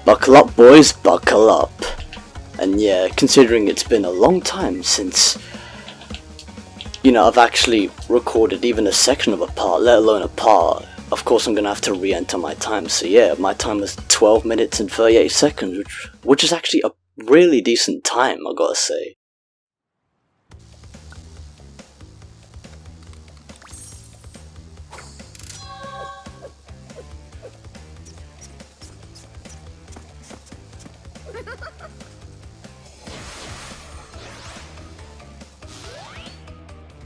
Buckle up boys, buckle up. And yeah, considering it's been a long time since, you know, I've actually recorded even a section of a part, let alone a part, of course I'm gonna have to re-enter my time. So yeah, my time was 12 minutes and 38 seconds, which is actually a really decent time, I gotta say.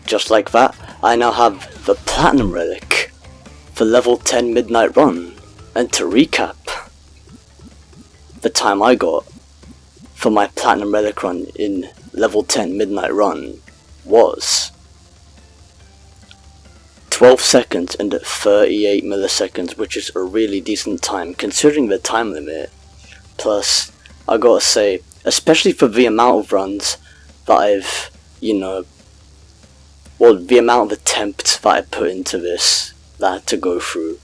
just like that, I now have the Platinum Relic for level 10 Midnight Run. And to recap, the time I got for my Platinum Relic run in level 10 Midnight Run was 12 seconds and 38 milliseconds, which is a really decent time considering the time limit. Plus, I gotta say, especially for the amount of runs that I've, the amount of attempts that I put into this, that I had to go through,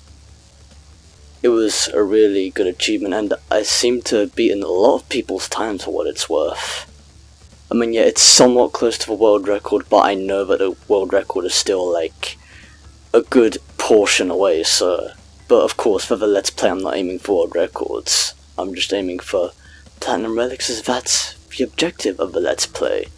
it was a really good achievement, and I seem to have beaten a lot of people's times for what it's worth. I mean, yeah, it's somewhat close to the world record, but I know that the world record is still, like, a good portion away, so... But of course, for the Let's Play, I'm not aiming for world records. I'm just aiming for Platinum Relics, as that's the objective of the Let's Play.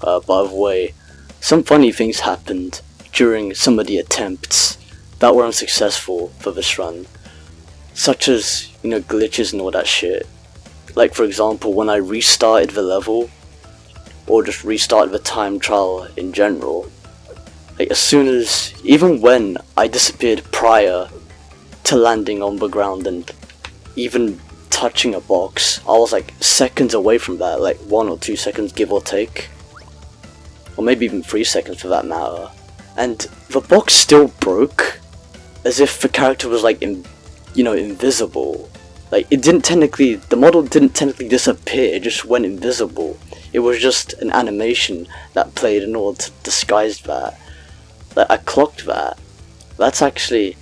By the way, some funny things happened during some of the attempts that were unsuccessful for this run. Such as, glitches and all that shit. Like, for example, when I restarted the level, or just restarted the time trial in general, like, even when I disappeared prior to landing on the ground and even touching a box, I was like seconds away from that, like 1 or 2 seconds give or take. Or maybe even 3 seconds for that matter. And the box still broke, as if the character was like, invisible. Like, the model didn't technically disappear, it just went invisible. It was just an animation that played in order to disguise that. Like, I clocked that. That's a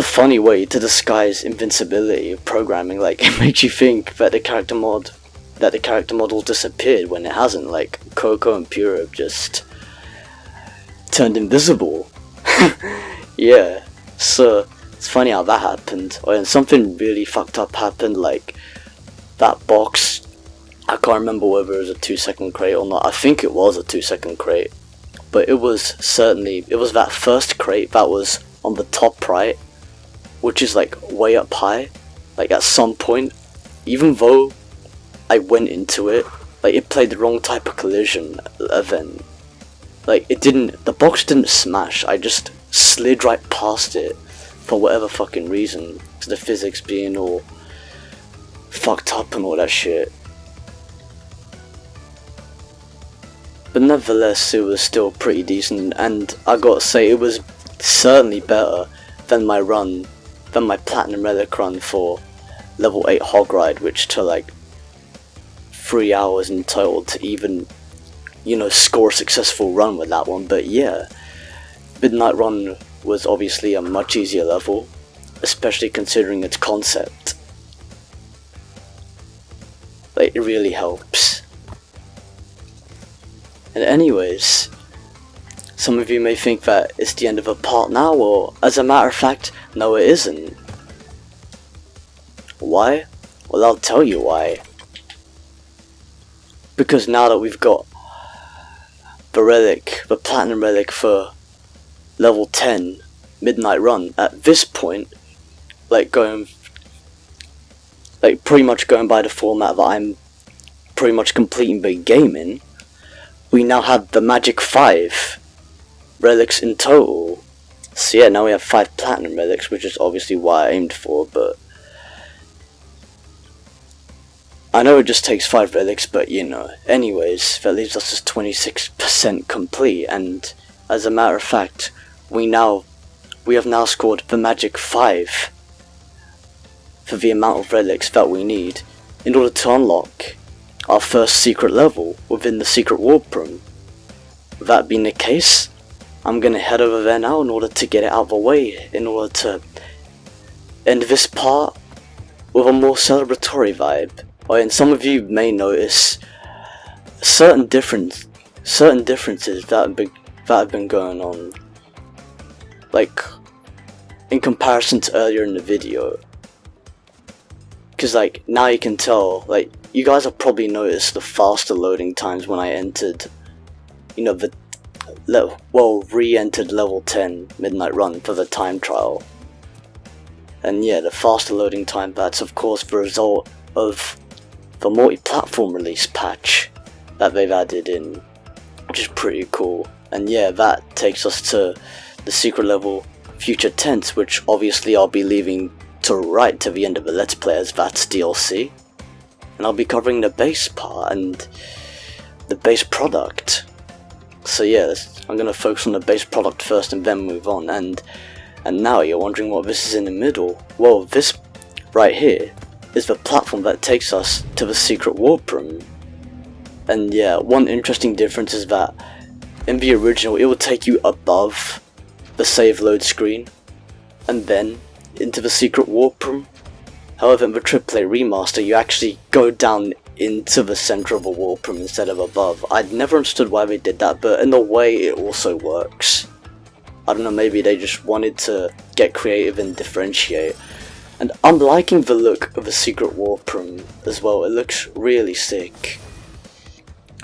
funny way to disguise invincibility of programming. Like, it makes you think that the character model disappeared when it hasn't. Like, Coco and Pura just turned invisible. Yeah, so it's funny how that happened. And something really fucked up happened, like that box. I can't remember whether it was a 2-second crate or not. I think it was a 2-second crate, but it was that first crate that was on the top right, which is like way up high. Like, at some point, even though I went into it, like, it played the wrong type of collision event. Like, the box didn't smash, I just slid right past it for whatever fucking reason, to the physics being all fucked up and all that shit. But nevertheless, it was still pretty decent, and I gotta say, it was certainly better than my Platinum Relic run for level 8 Hog Ride, which took like 3 hours in total to even, score a successful run with that one. But yeah, Midnight Run was obviously a much easier level, especially considering its concept. Like, it really helps. And anyways, some of you may think that it's the end of a part now, or as a matter of fact, no, it isn't. Why? Well, I'll tell you why. Because now that we've got the Platinum Relic for level 10 Midnight Run, at this point, pretty much going by the format that I'm pretty much completing the game in, we now have the magic 5 relics in total. So yeah, now we have 5 Platinum Relics, which is obviously what I aimed for, but I know it just takes 5 relics, but anyways, that leaves us as 26% complete, and as a matter of fact, we have now scored the magic 5 for the amount of relics that we need in order to unlock our first secret level within the secret warp room. With that being the case, I'm gonna head over there now in order to get it out of the way, in order to end this part with a more celebratory vibe. Oh, and some of you may notice certain differences that have been going on, like in comparison to earlier in the video. Because like, now you can tell, like, you guys have probably noticed the faster loading times when I entered, re-entered level 10 Midnight Run for the time trial. And yeah, the faster loading time, that's of course the result of the multi-platform release patch that they've added in which is pretty cool. And yeah, that takes us to the secret level Future Tense, which obviously I'll be leaving to right to the end of the Let's Play as that's DLC. And I'll be covering the base part and the base product. So yeah, I'm going to focus on the base product first and then move on. And now you're wondering what this is in the middle. Well, this right here is the platform that takes us to the secret warp room. And yeah, one interesting difference is that in the original it will take you above the save load screen and then into the secret warp room. However, in the AAA remaster you actually go down into the center of a warp room instead of above. I'd never understood why they did that, but in a way it also works. I don't know, maybe they just wanted to get creative and differentiate. And I'm liking the look of the secret warp room as well. It looks really sick.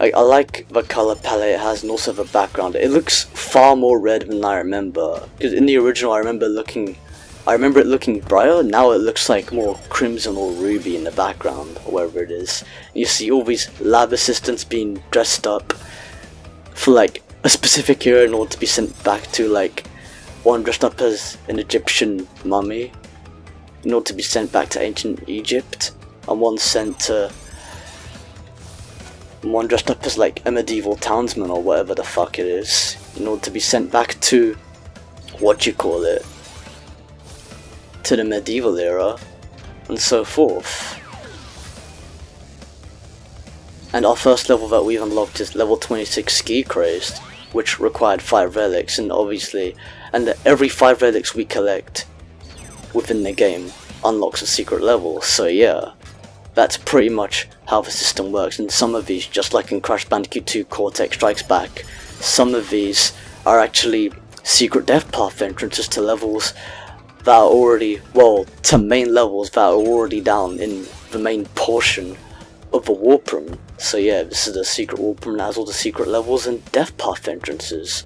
I like the color palette it has and also the background. It looks far more red than I remember. Because in the original I remember it looking brighter. Now it looks like more crimson or ruby in the background, or wherever it is. You see all these lab assistants being dressed up for like a specific era in order to be sent back to, like, one dressed up as an Egyptian mummy in order to be sent back to ancient Egypt, and one dressed up as like a medieval townsman or whatever the fuck it is, in order to be sent back to, to the medieval era, and so forth. And our first level that we've unlocked is level 26 Ski Crazed, which required 5 relics, and every 5 relics we collect within the game unlocks a secret level. So yeah, that's pretty much how the system works. And some of these, just like in Crash Bandicoot 2 Cortex Strikes Back, some of these are actually secret death path entrances to levels that are already, to main levels that are already down in the main portion of the warp room. So yeah, this is the secret warp room that has all the secret levels and death path entrances.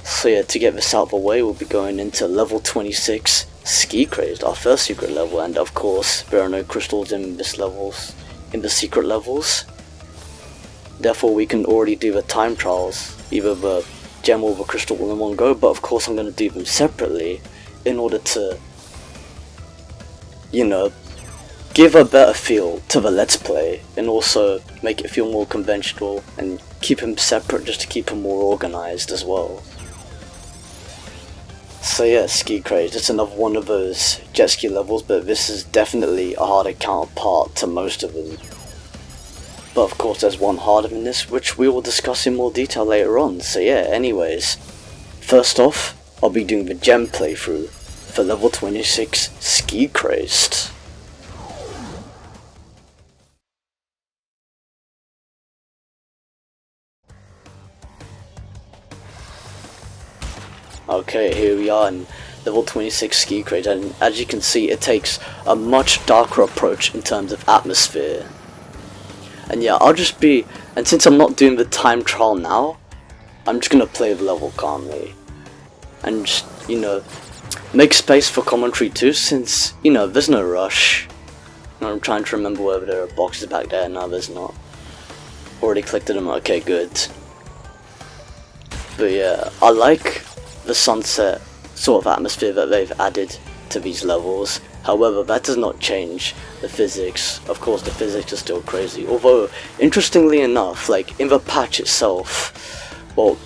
So yeah, to get this out of the way, we'll be going into level 26 Ski Crazed, our first secret level, and of course there are no crystals in the secret levels. Therefore we can already do the time trials, either the gem or the crystal all in one go, but of course I'm going to do them separately in order to, you know, give a better feel to the Let's Play, and also make it feel more conventional, and keep them separate just to keep them more organized as well. So yeah, Ski Crazed, it's another one of those jet ski levels, but this is definitely a harder counterpart to most of them. But of course there's one harder than this, which we will discuss in more detail later on. So yeah, anyways, first off, I'll be doing the gem playthrough for level 26 Ski Crazed. Okay, here we are in level 26 Ski Crazed, and as you can see it takes a much darker approach in terms of atmosphere. And yeah, and since I'm not doing the time trial now, I'm just gonna play the level calmly. And just, you know, make space for commentary too, since, you know, there's no rush. I'm trying to remember whether there are boxes back there. No, there's not. Already collected them, okay, good. But yeah, I like the sunset sort of atmosphere that they've added to these levels. However, that does not change the physics. Of course, the physics are still crazy. Although, interestingly enough, like in the patch itself, well,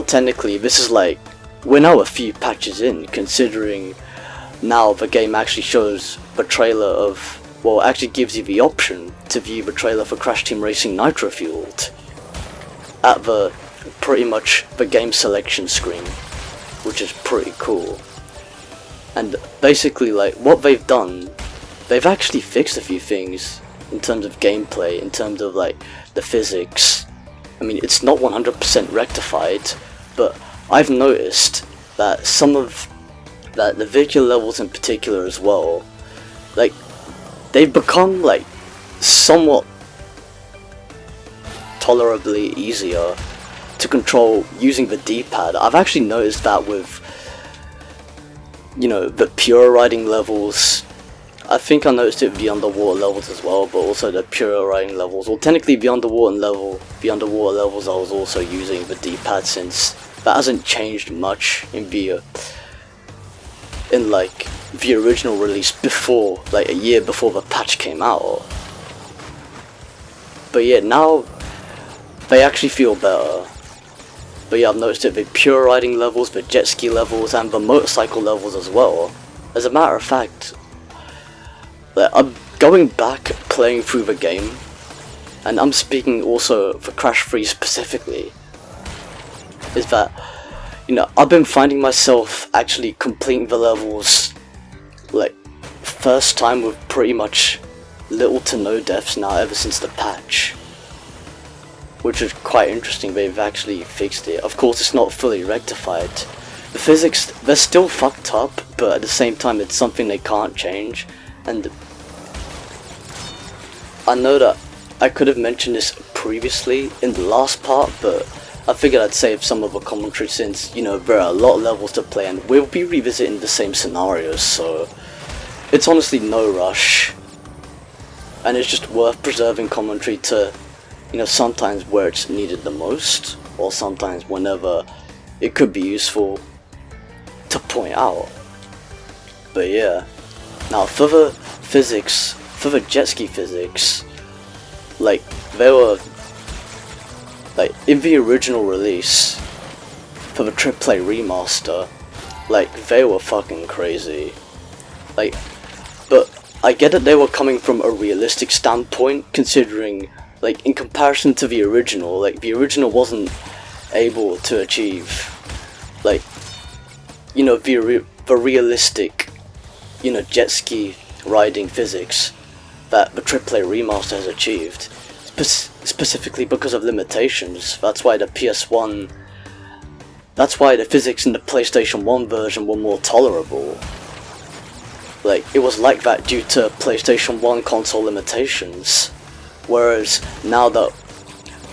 technically, this is like, we're now a few patches in, considering now the game actually shows the trailer of, actually gives you the option to view the trailer for Crash Team Racing Nitro Fueled at pretty much the game selection screen, which is pretty cool. And basically, like, what they've done, they've actually fixed a few things in terms of gameplay, in terms of like the physics. I mean, it's not 100% rectified, but I've noticed that the vehicle levels in particular as well, like, they've become like somewhat tolerably easier to control using the D-pad. I've actually noticed that with, you know, the pure riding levels, I think I noticed it with the underwater levels as well, but also the pure riding levels. Well, technically the underwater levels I was also using the D-pad, since that hasn't changed much in the original release before, like a year before the patch came out. But yeah, now they actually feel better. But yeah, I've noticed it with the pure riding levels, the jet ski levels, and the motorcycle levels as well. As a matter of fact, I'm going back playing through the game, and I'm speaking also for Crash 3 specifically, is that, you know, I've been finding myself actually completing the levels like first time with pretty much little to no deaths now ever since the patch, which is quite interesting. They've actually fixed it. Of course, it's not fully rectified. The physics, they're still fucked up, but at the same time it's something they can't change. And I know that I could have mentioned this previously in the last part, but I figured I'd save some of the commentary, since, you know, there are a lot of levels to play and we'll be revisiting the same scenarios, so it's honestly no rush. And it's just worth preserving commentary to, you know, sometimes where it's needed the most, or sometimes whenever it could be useful to point out. But yeah, now for the physics, for the jet ski physics, like, they were, like, in the original release, for the AAA remaster, like, they were fucking crazy. Like, but I get that they were coming from a realistic standpoint, considering, like, in comparison to the original, like, the original wasn't able to achieve, like, you know, the realistic, you know, jet ski riding physics that the AAA remaster has achieved, specifically because of limitations. That's why the PS1, that's why the physics in the PlayStation 1 version were more tolerable. Like, it was like that due to PlayStation 1 console limitations, whereas now that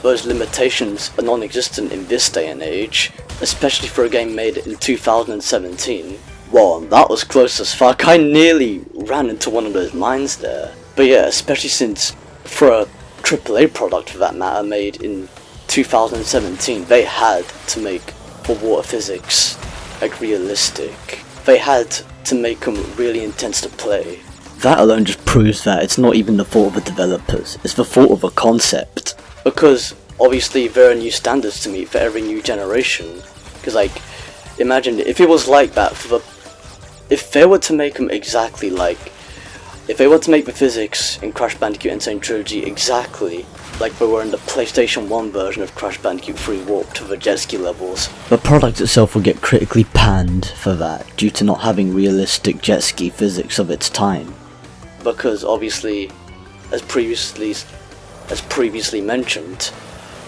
those limitations are non-existent in this day and age, especially for a game made in 2017. Wow, that was close as fuck. I nearly ran into one of those mines there. But yeah, especially since for a AAA product for that matter made in 2017, they had to make the water physics like realistic. They had to make them really intense to play. That alone just proves that it's not even the fault of the developers, it's the fault of a concept. Because obviously there are new standards to meet for every new generation. Because, like, imagine if it was like that for the, if they were to make them exactly like, if they were to make the physics in Crash Bandicoot and Sane Trilogy exactly like they were in the PlayStation 1 version of Crash Bandicoot 3 Warped with the jet ski levels, the product itself will get critically panned for that due to not having realistic jet ski physics of its time. Because obviously, as previously mentioned,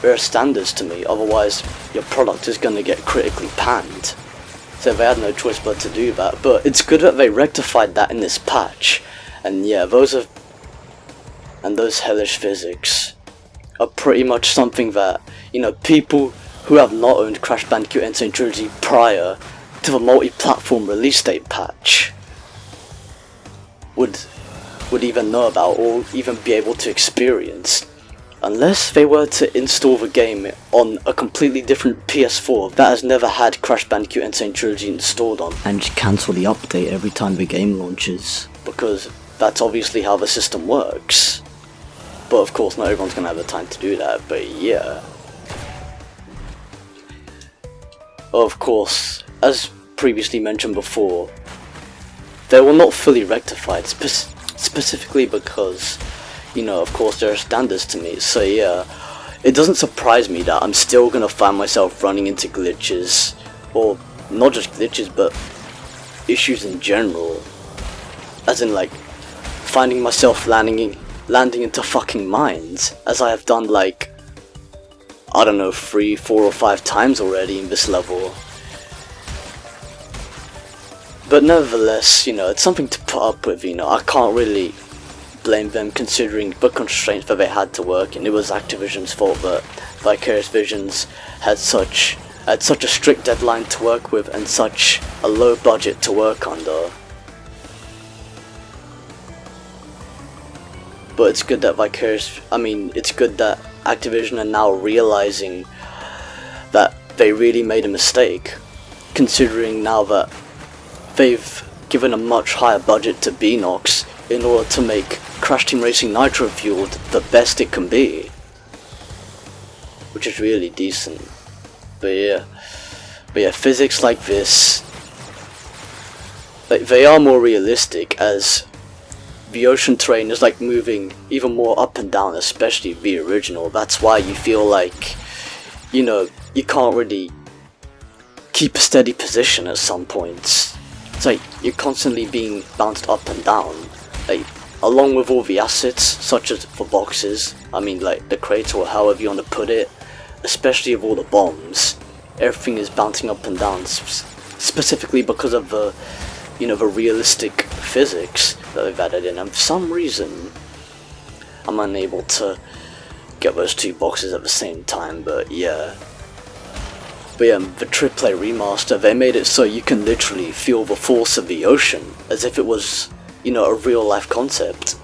there are standards to meet, otherwise your product is going to get critically panned. So they had no choice but to do that, but it's good that they rectified that in this patch. And yeah, those hellish physics are pretty much something that, you know, people who have not owned Crash Bandicoot and Sane Trilogy prior to the multi-platform release date patch would even know about or even be able to experience, unless they were to install the game on a completely different PS4 that has never had Crash Bandicoot and Sane Trilogy installed on, and just cancel the update every time the game launches, because that's obviously how the system works. But of course not everyone's gonna have the time to do that, but yeah. Of course, as previously mentioned before, they were not fully rectified, specifically because, you know, of course there are standards to meet, so yeah, it doesn't surprise me that I'm still gonna find myself running into glitches, or not just glitches, but issues in general, as in, like, finding myself landing into fucking mines, as I have done, like, I don't know, 3, 4 or 5 times already in this level. But nevertheless, you know, it's something to put up with, you know, I can't really blame them considering the constraints that they had to work in. It was Activision's fault that Vicarious Visions had such a strict deadline to work with and such a low budget to work under. but it's good that it's good that Activision are now realizing that they really made a mistake, considering now that they've given a much higher budget to Beanox in order to make Crash Team Racing Nitro Fueled the best it can be, which is really decent. But yeah, physics like this, like, they are more realistic, as the ocean terrain is like moving even more up and down, especially the original. That's why you feel like, you know, you can't really keep a steady position at some points. It's like you're constantly being bounced up and down, like, along with all the assets, such as the boxes, like the crates or however you want to put it, especially with all the bombs. Everything is bouncing up and down, specifically because of the, you know, the realistic physics that they've added in, and for some reason I'm unable to get those two boxes at the same time. But yeah, the AAA remaster, they made it so you can literally feel the force of the ocean, as if it was, you know, a real life concept.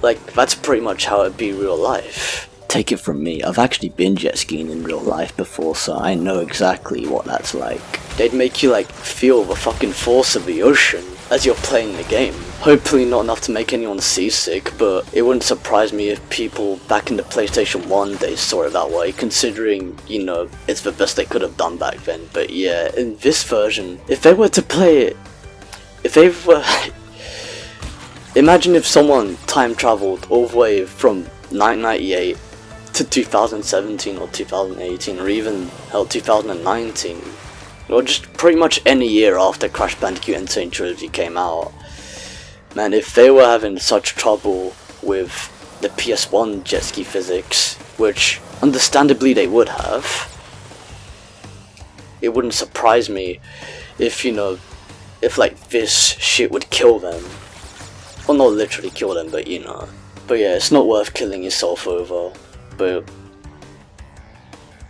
Like, that's pretty much how it'd be real life. Take it from me, I've actually been jet skiing in real life before, so I know exactly what that's like. They'd make you like feel the fucking force of the ocean as you're playing the game. Hopefully not enough to make anyone seasick, but it wouldn't surprise me if people back in the PlayStation 1 days saw it that way, considering, you know, it's the best they could have done back then. But yeah, in this version, if they were to play it, imagine if someone time traveled all the way from 1998 to 2017 or 2018 or even hell 2019, or just pretty much any year after Crash Bandicoot and Sane Trilogy came out. Man, if they were having such trouble with the PS1 jet ski physics, which understandably they would have, it wouldn't surprise me if, you know, if like this shit would kill them. Well, not literally kill them, but you know. But yeah, it's not worth killing yourself over. But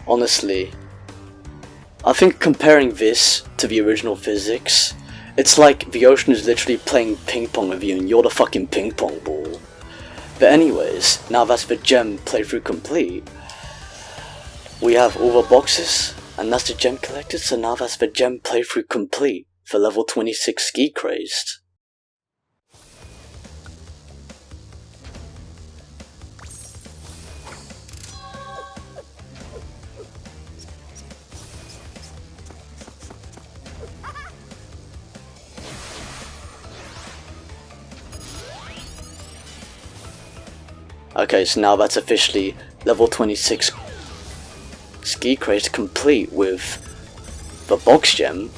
honestly, I think comparing this to the original physics, it's like the ocean is literally playing ping pong with you and you're the fucking ping pong ball. But anyways, now that's the gem playthrough complete. We have all the boxes, and that's the gem collected, so now that's the gem playthrough complete for level 26 Ski Crazed. Okay, so now that's officially level 26 Ski Crazed complete with the box gem.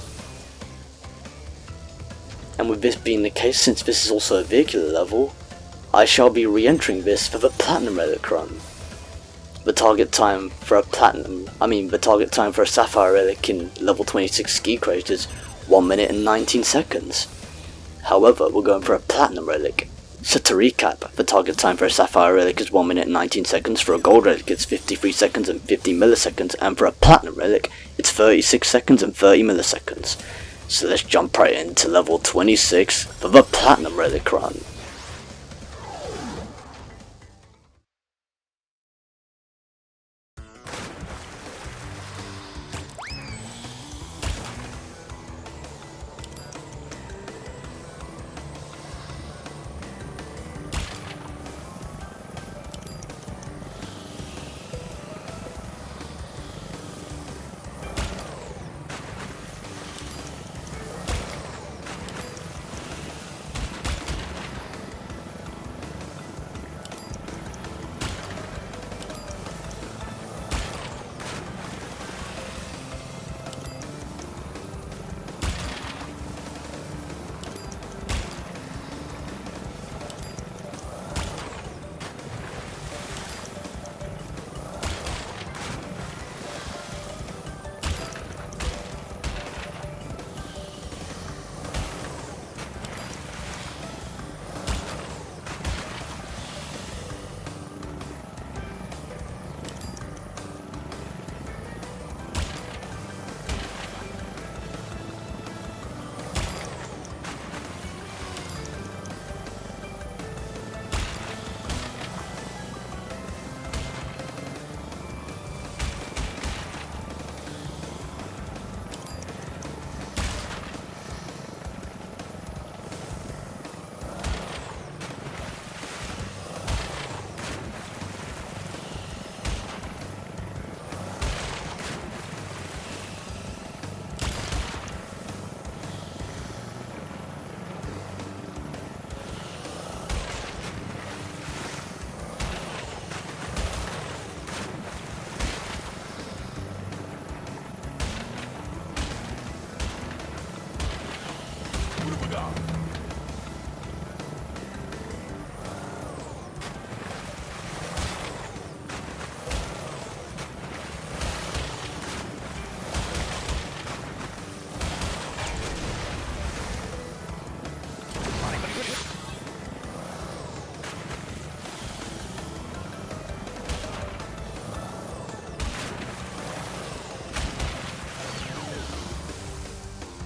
And with this being the case, since this is also a vehicular level, I shall be re-entering this for the Platinum Relic run. The target time for a Sapphire Relic in level 26 Ski Crazed is 1 minute and 19 seconds. However, we're going for a Platinum Relic. So to recap, the target time for a Sapphire Relic is 1 minute and 19 seconds, for a Gold Relic it's 53 seconds and 50 milliseconds, and for a Platinum Relic it's 36 seconds and 30 milliseconds. So let's jump right into level 26 for the Platinum Relic run.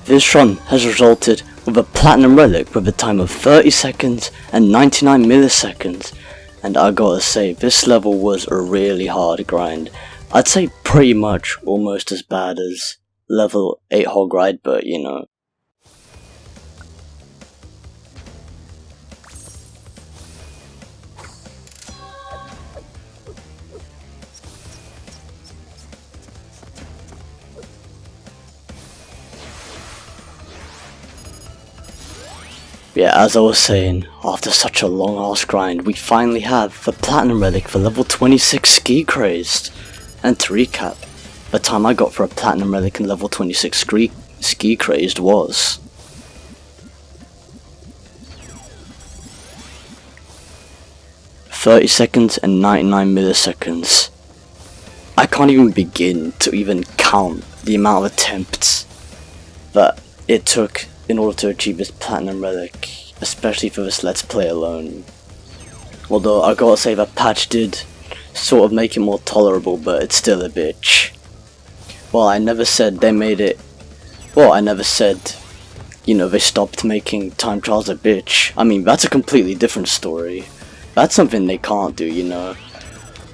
This run has resulted with a platinum relic with a time of 30 seconds and 99 milliseconds, and I gotta say, this level was a really hard grind. I'd say pretty much almost as bad as level 8 hog ride, but you know. Yeah, as I was saying, after such a long ass grind, we finally have the platinum relic for level 26 Ski Crazed. And to recap, the time I got for a platinum relic in level 26 Ski Crazed was 30 seconds and 99 milliseconds. I can't even begin to even count the amount of attempts that it took in order to achieve this platinum relic, especially for this let's play alone. Although I gotta say that patch did sort of make it more tolerable, but it's still a bitch. Well, I never said they made it, well, I never said, you know, they stopped making time trials a bitch. I mean, that's a completely different story. That's something they can't do, you know.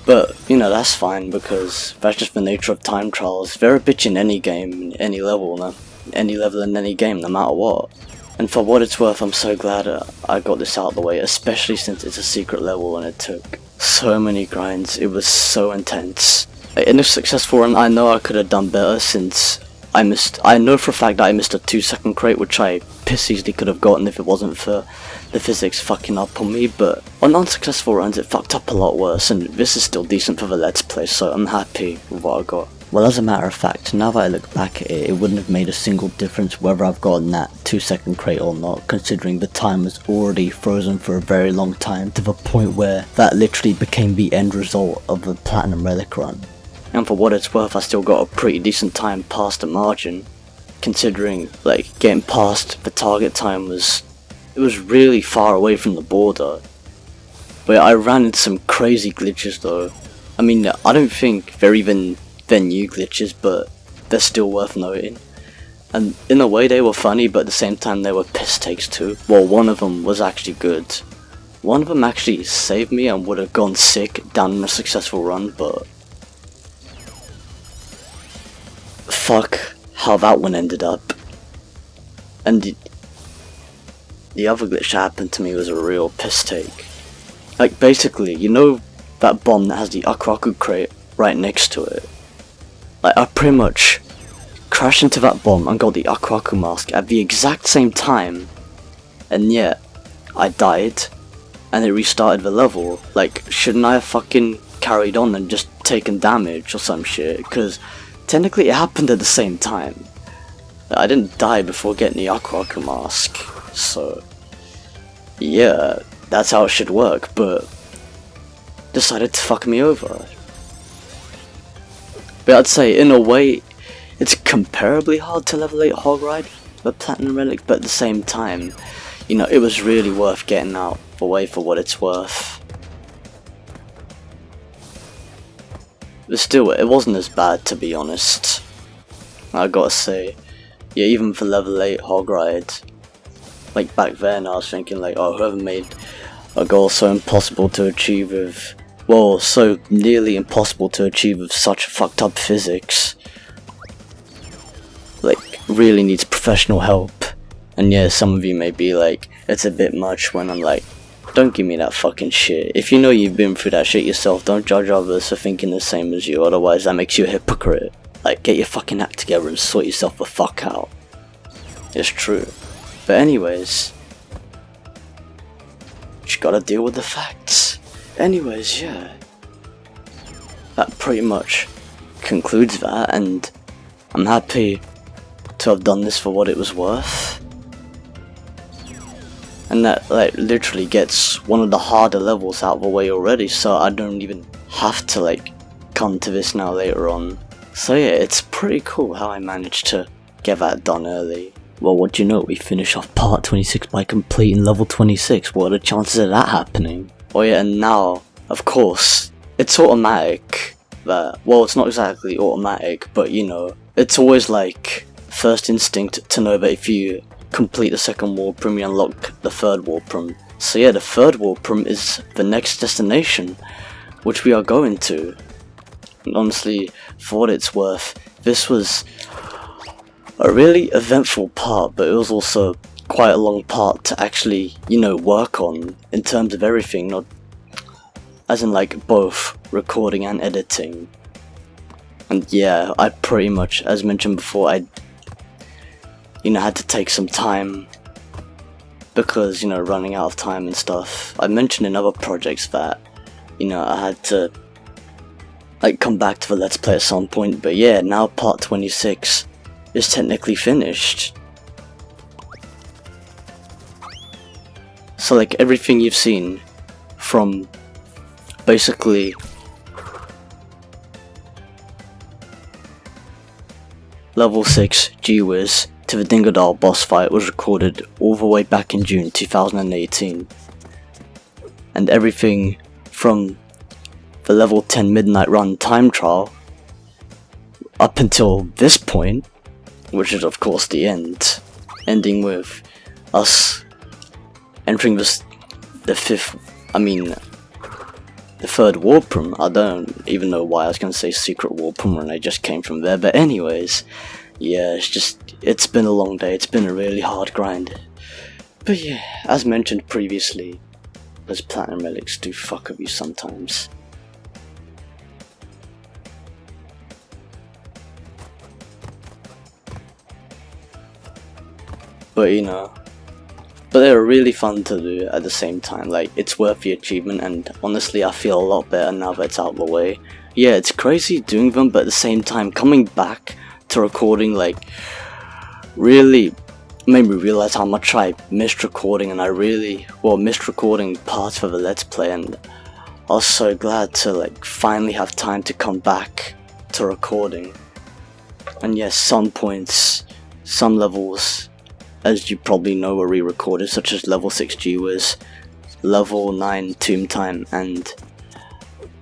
But, you know, that's fine, because that's just the nature of time trials. They're a bitch in any game, in any level, in any game, no matter what. And for what it's worth, I'm so glad I got this out of the way, especially since it's a secret level and it took so many grinds. It was so intense. In a successful run, I know I could have done better since I know for a fact that I missed a 2-second crate, which I piss easily could have gotten if it wasn't for the physics fucking up on me, but on unsuccessful runs it fucked up a lot worse, and this is still decent for the let's play, so I'm happy with what I got. Well, as a matter of fact, now that I look back at it, it wouldn't have made a single difference whether I've gotten that 2-second crate or not, considering the time was already frozen for a very long time, to the point where that literally became the end result of the platinum relic run. And for what it's worth, I still got a pretty decent time past the margin, considering, like, getting past the target time was really far away from the border. But I ran into some crazy glitches though. I mean, I don't think they're new glitches, but they're still worth noting. And in a way they were funny, but at the same time they were piss takes too. Well, one of them was actually good. One of them actually saved me and would have gone sick down in a successful run, but fuck how that one ended up. And the other glitch that happened to me was a real piss take. Like, basically, you know that bomb that has the Akuraku crate right next to it? Like, I pretty much crashed into that bomb and got the Akuraku mask at the exact same time, and yet I died and it restarted the level. Like, shouldn't I have fucking carried on and just taken damage or some shit? Because technically it happened at the same time. I didn't die before getting the Akuraku mask, so yeah, that's how it should work, but decided to fuck me over. But I'd say, in a way, it's comparably hard to level 8 hog ride the platinum relic, but at the same time, you know, it was really worth getting out the way for what it's worth. But still, it wasn't as bad, to be honest. I gotta say, yeah, even for level 8 hog ride, like back then I was thinking like, oh, whoever made a goal so impossible to achieve with, well, so nearly impossible to achieve with such fucked up physics, like, really needs professional help. And yeah, some of you may be like, it's a bit much, when I'm like, don't give me that fucking shit. If you know you've been through that shit yourself, don't judge others for thinking the same as you, otherwise that makes you a hypocrite. Like, get your fucking act together and sort yourself the fuck out. It's true. But anyways, just gotta deal with the facts. Anyways, yeah, that pretty much concludes that, and I'm happy to have done this for what it was worth. And that, like, literally gets one of the harder levels out of the way already, so I don't even have to, like, come to this now later on. So yeah, it's pretty cool how I managed to get that done early. Well, what do you know, we finish off part 26 by completing level 26, what are the chances of that happening? Oh yeah, and now, of course, it's automatic that, well, it's not exactly automatic, but you know, it's always like first instinct to know that if you complete the second warp room, you unlock the third warp room. So yeah, the third warp room is the next destination, which we are going to. And honestly, for what it's worth, this was a really eventful part, but it was also quite a long part to actually, you know, work on in terms of everything, not as in like both recording and editing. And yeah, I pretty much, as mentioned before, I had to take some time because, running out of time and stuff. I mentioned in other projects that, I had to come back to the Let's Play at some point, but yeah, now part 26 is technically finished. So everything you've seen from basically level 6 G-Wiz to the Dingodile boss fight was recorded all the way back in June 2018. And everything from the level 10 Midnight Run time trial up until this point, which is of course the end, ending with us entering the third warp room. I don't even know why I was gonna say secret warp room when I just came from there, but anyways, yeah, it's been a long day, it's been a really hard grind. But yeah, as mentioned previously, those platinum relics do fuck with you sometimes. But they're really fun to do at the same time. It's worth the achievement, and honestly I feel a lot better now that it's out of the way. Yeah, it's crazy doing them, but at the same time coming back to recording really made me realize how much I missed recording, and I really missed recording parts of the Let's Play, and I was so glad to finally have time to come back to recording. And yes, some points, some levels, as you probably know, were re-recorded, such as level 6 G-Wiz, level 9 Tomb Time, and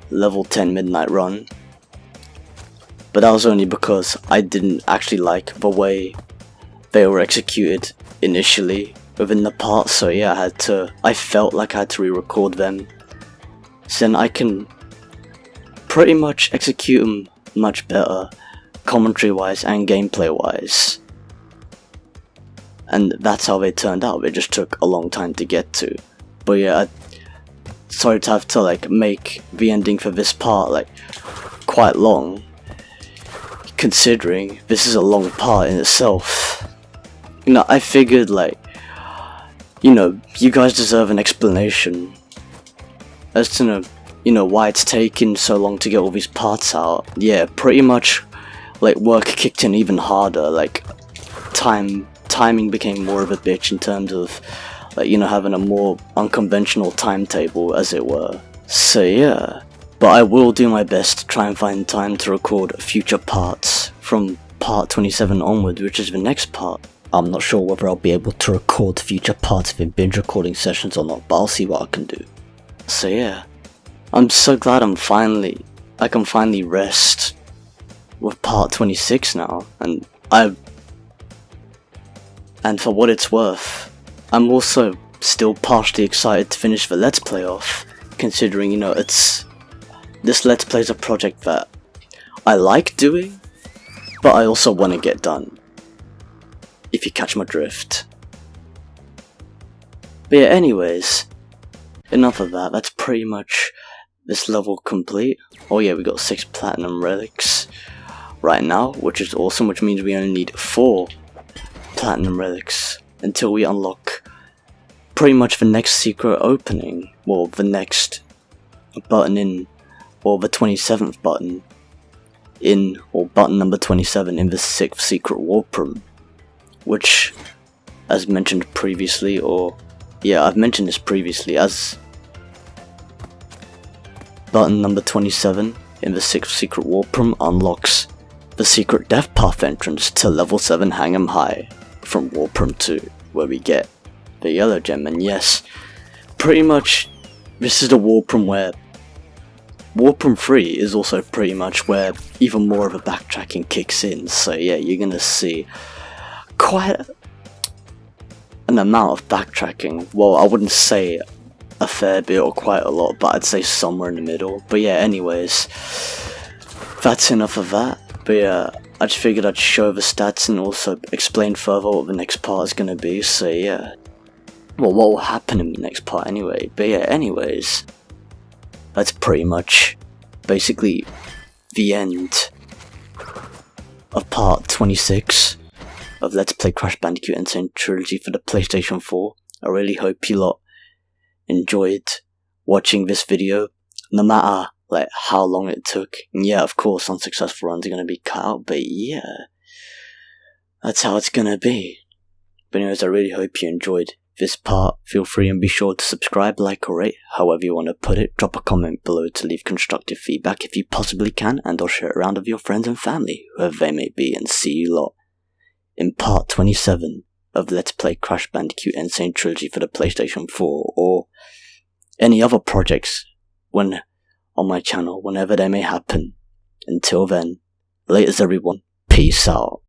level 10 Midnight Run. But that was only because I didn't actually like the way they were executed initially within the part, so yeah, I felt like I had to re-record them, so then I can pretty much execute them much better, commentary wise and gameplay wise. And that's how they turned out. It just took a long time to get to. But yeah, sorry to have to make the ending for this part quite long, considering this is a long part in itself. I figured you guys deserve an explanation as to know why it's taking so long to get all these parts out. Yeah, pretty much work kicked in even harder. Timing became more of a bitch in terms of having a more unconventional timetable, as it were. So yeah, but I will do my best to try and find time to record future parts from part 27 onward, which is the next part. I'm not sure whether I'll be able to record future parts of in binge recording sessions or not, but I'll see what I can do. So yeah, I'm so glad I can finally rest with part 26 now, and for what it's worth, I'm also still partially excited to finish the Let's Play off, considering, this Let's Play is a project that I like doing, but I also want to get done, if you catch my drift. But yeah, anyways, enough of that, that's pretty much this level complete. Oh yeah, we got 6 platinum relics right now, which is awesome, which means we only need 4 platinum relics until we unlock pretty much the next secret opening, the next button in, the 27th button in, or button number 27 in the 6th secret warp room, which, as mentioned previously, I've mentioned this previously, as button number 27 in the 6th secret warp room unlocks the secret death path entrance to level 7 Hang 'em High from warp room 2, where we get the yellow gem. And yes, pretty much this is the warp room where Warp 3 is also pretty much where even more of a backtracking kicks in, so yeah, you're gonna see quite an amount of backtracking. Well, I wouldn't say a fair bit or quite a lot, but I'd say somewhere in the middle. But yeah, anyways, that's enough of that. But yeah, I just figured I'd show the stats and also explain further what the next part is gonna be, so yeah. Well, what will happen in the next part anyway. But yeah, anyways, that's pretty much basically the end of part 26 of Let's Play Crash Bandicoot and Sane Trilogy for the PlayStation 4. I really hope you lot enjoyed watching this video, no matter like how long it took. And yeah, of course, unsuccessful runs are gonna be cut out, but yeah, that's how it's gonna be. But anyways, I really hope you enjoyed this part. Feel free and be sure to subscribe, like, or rate, however you want to put it. Drop a comment below to leave constructive feedback if you possibly can, and or share it around with your friends and family, whoever they may be, and see you lot in part 27 of Let's Play Crash Bandicoot and Sane Trilogy for the PlayStation 4, or any other projects on my channel, whenever they may happen. Until then, laters everyone, peace out.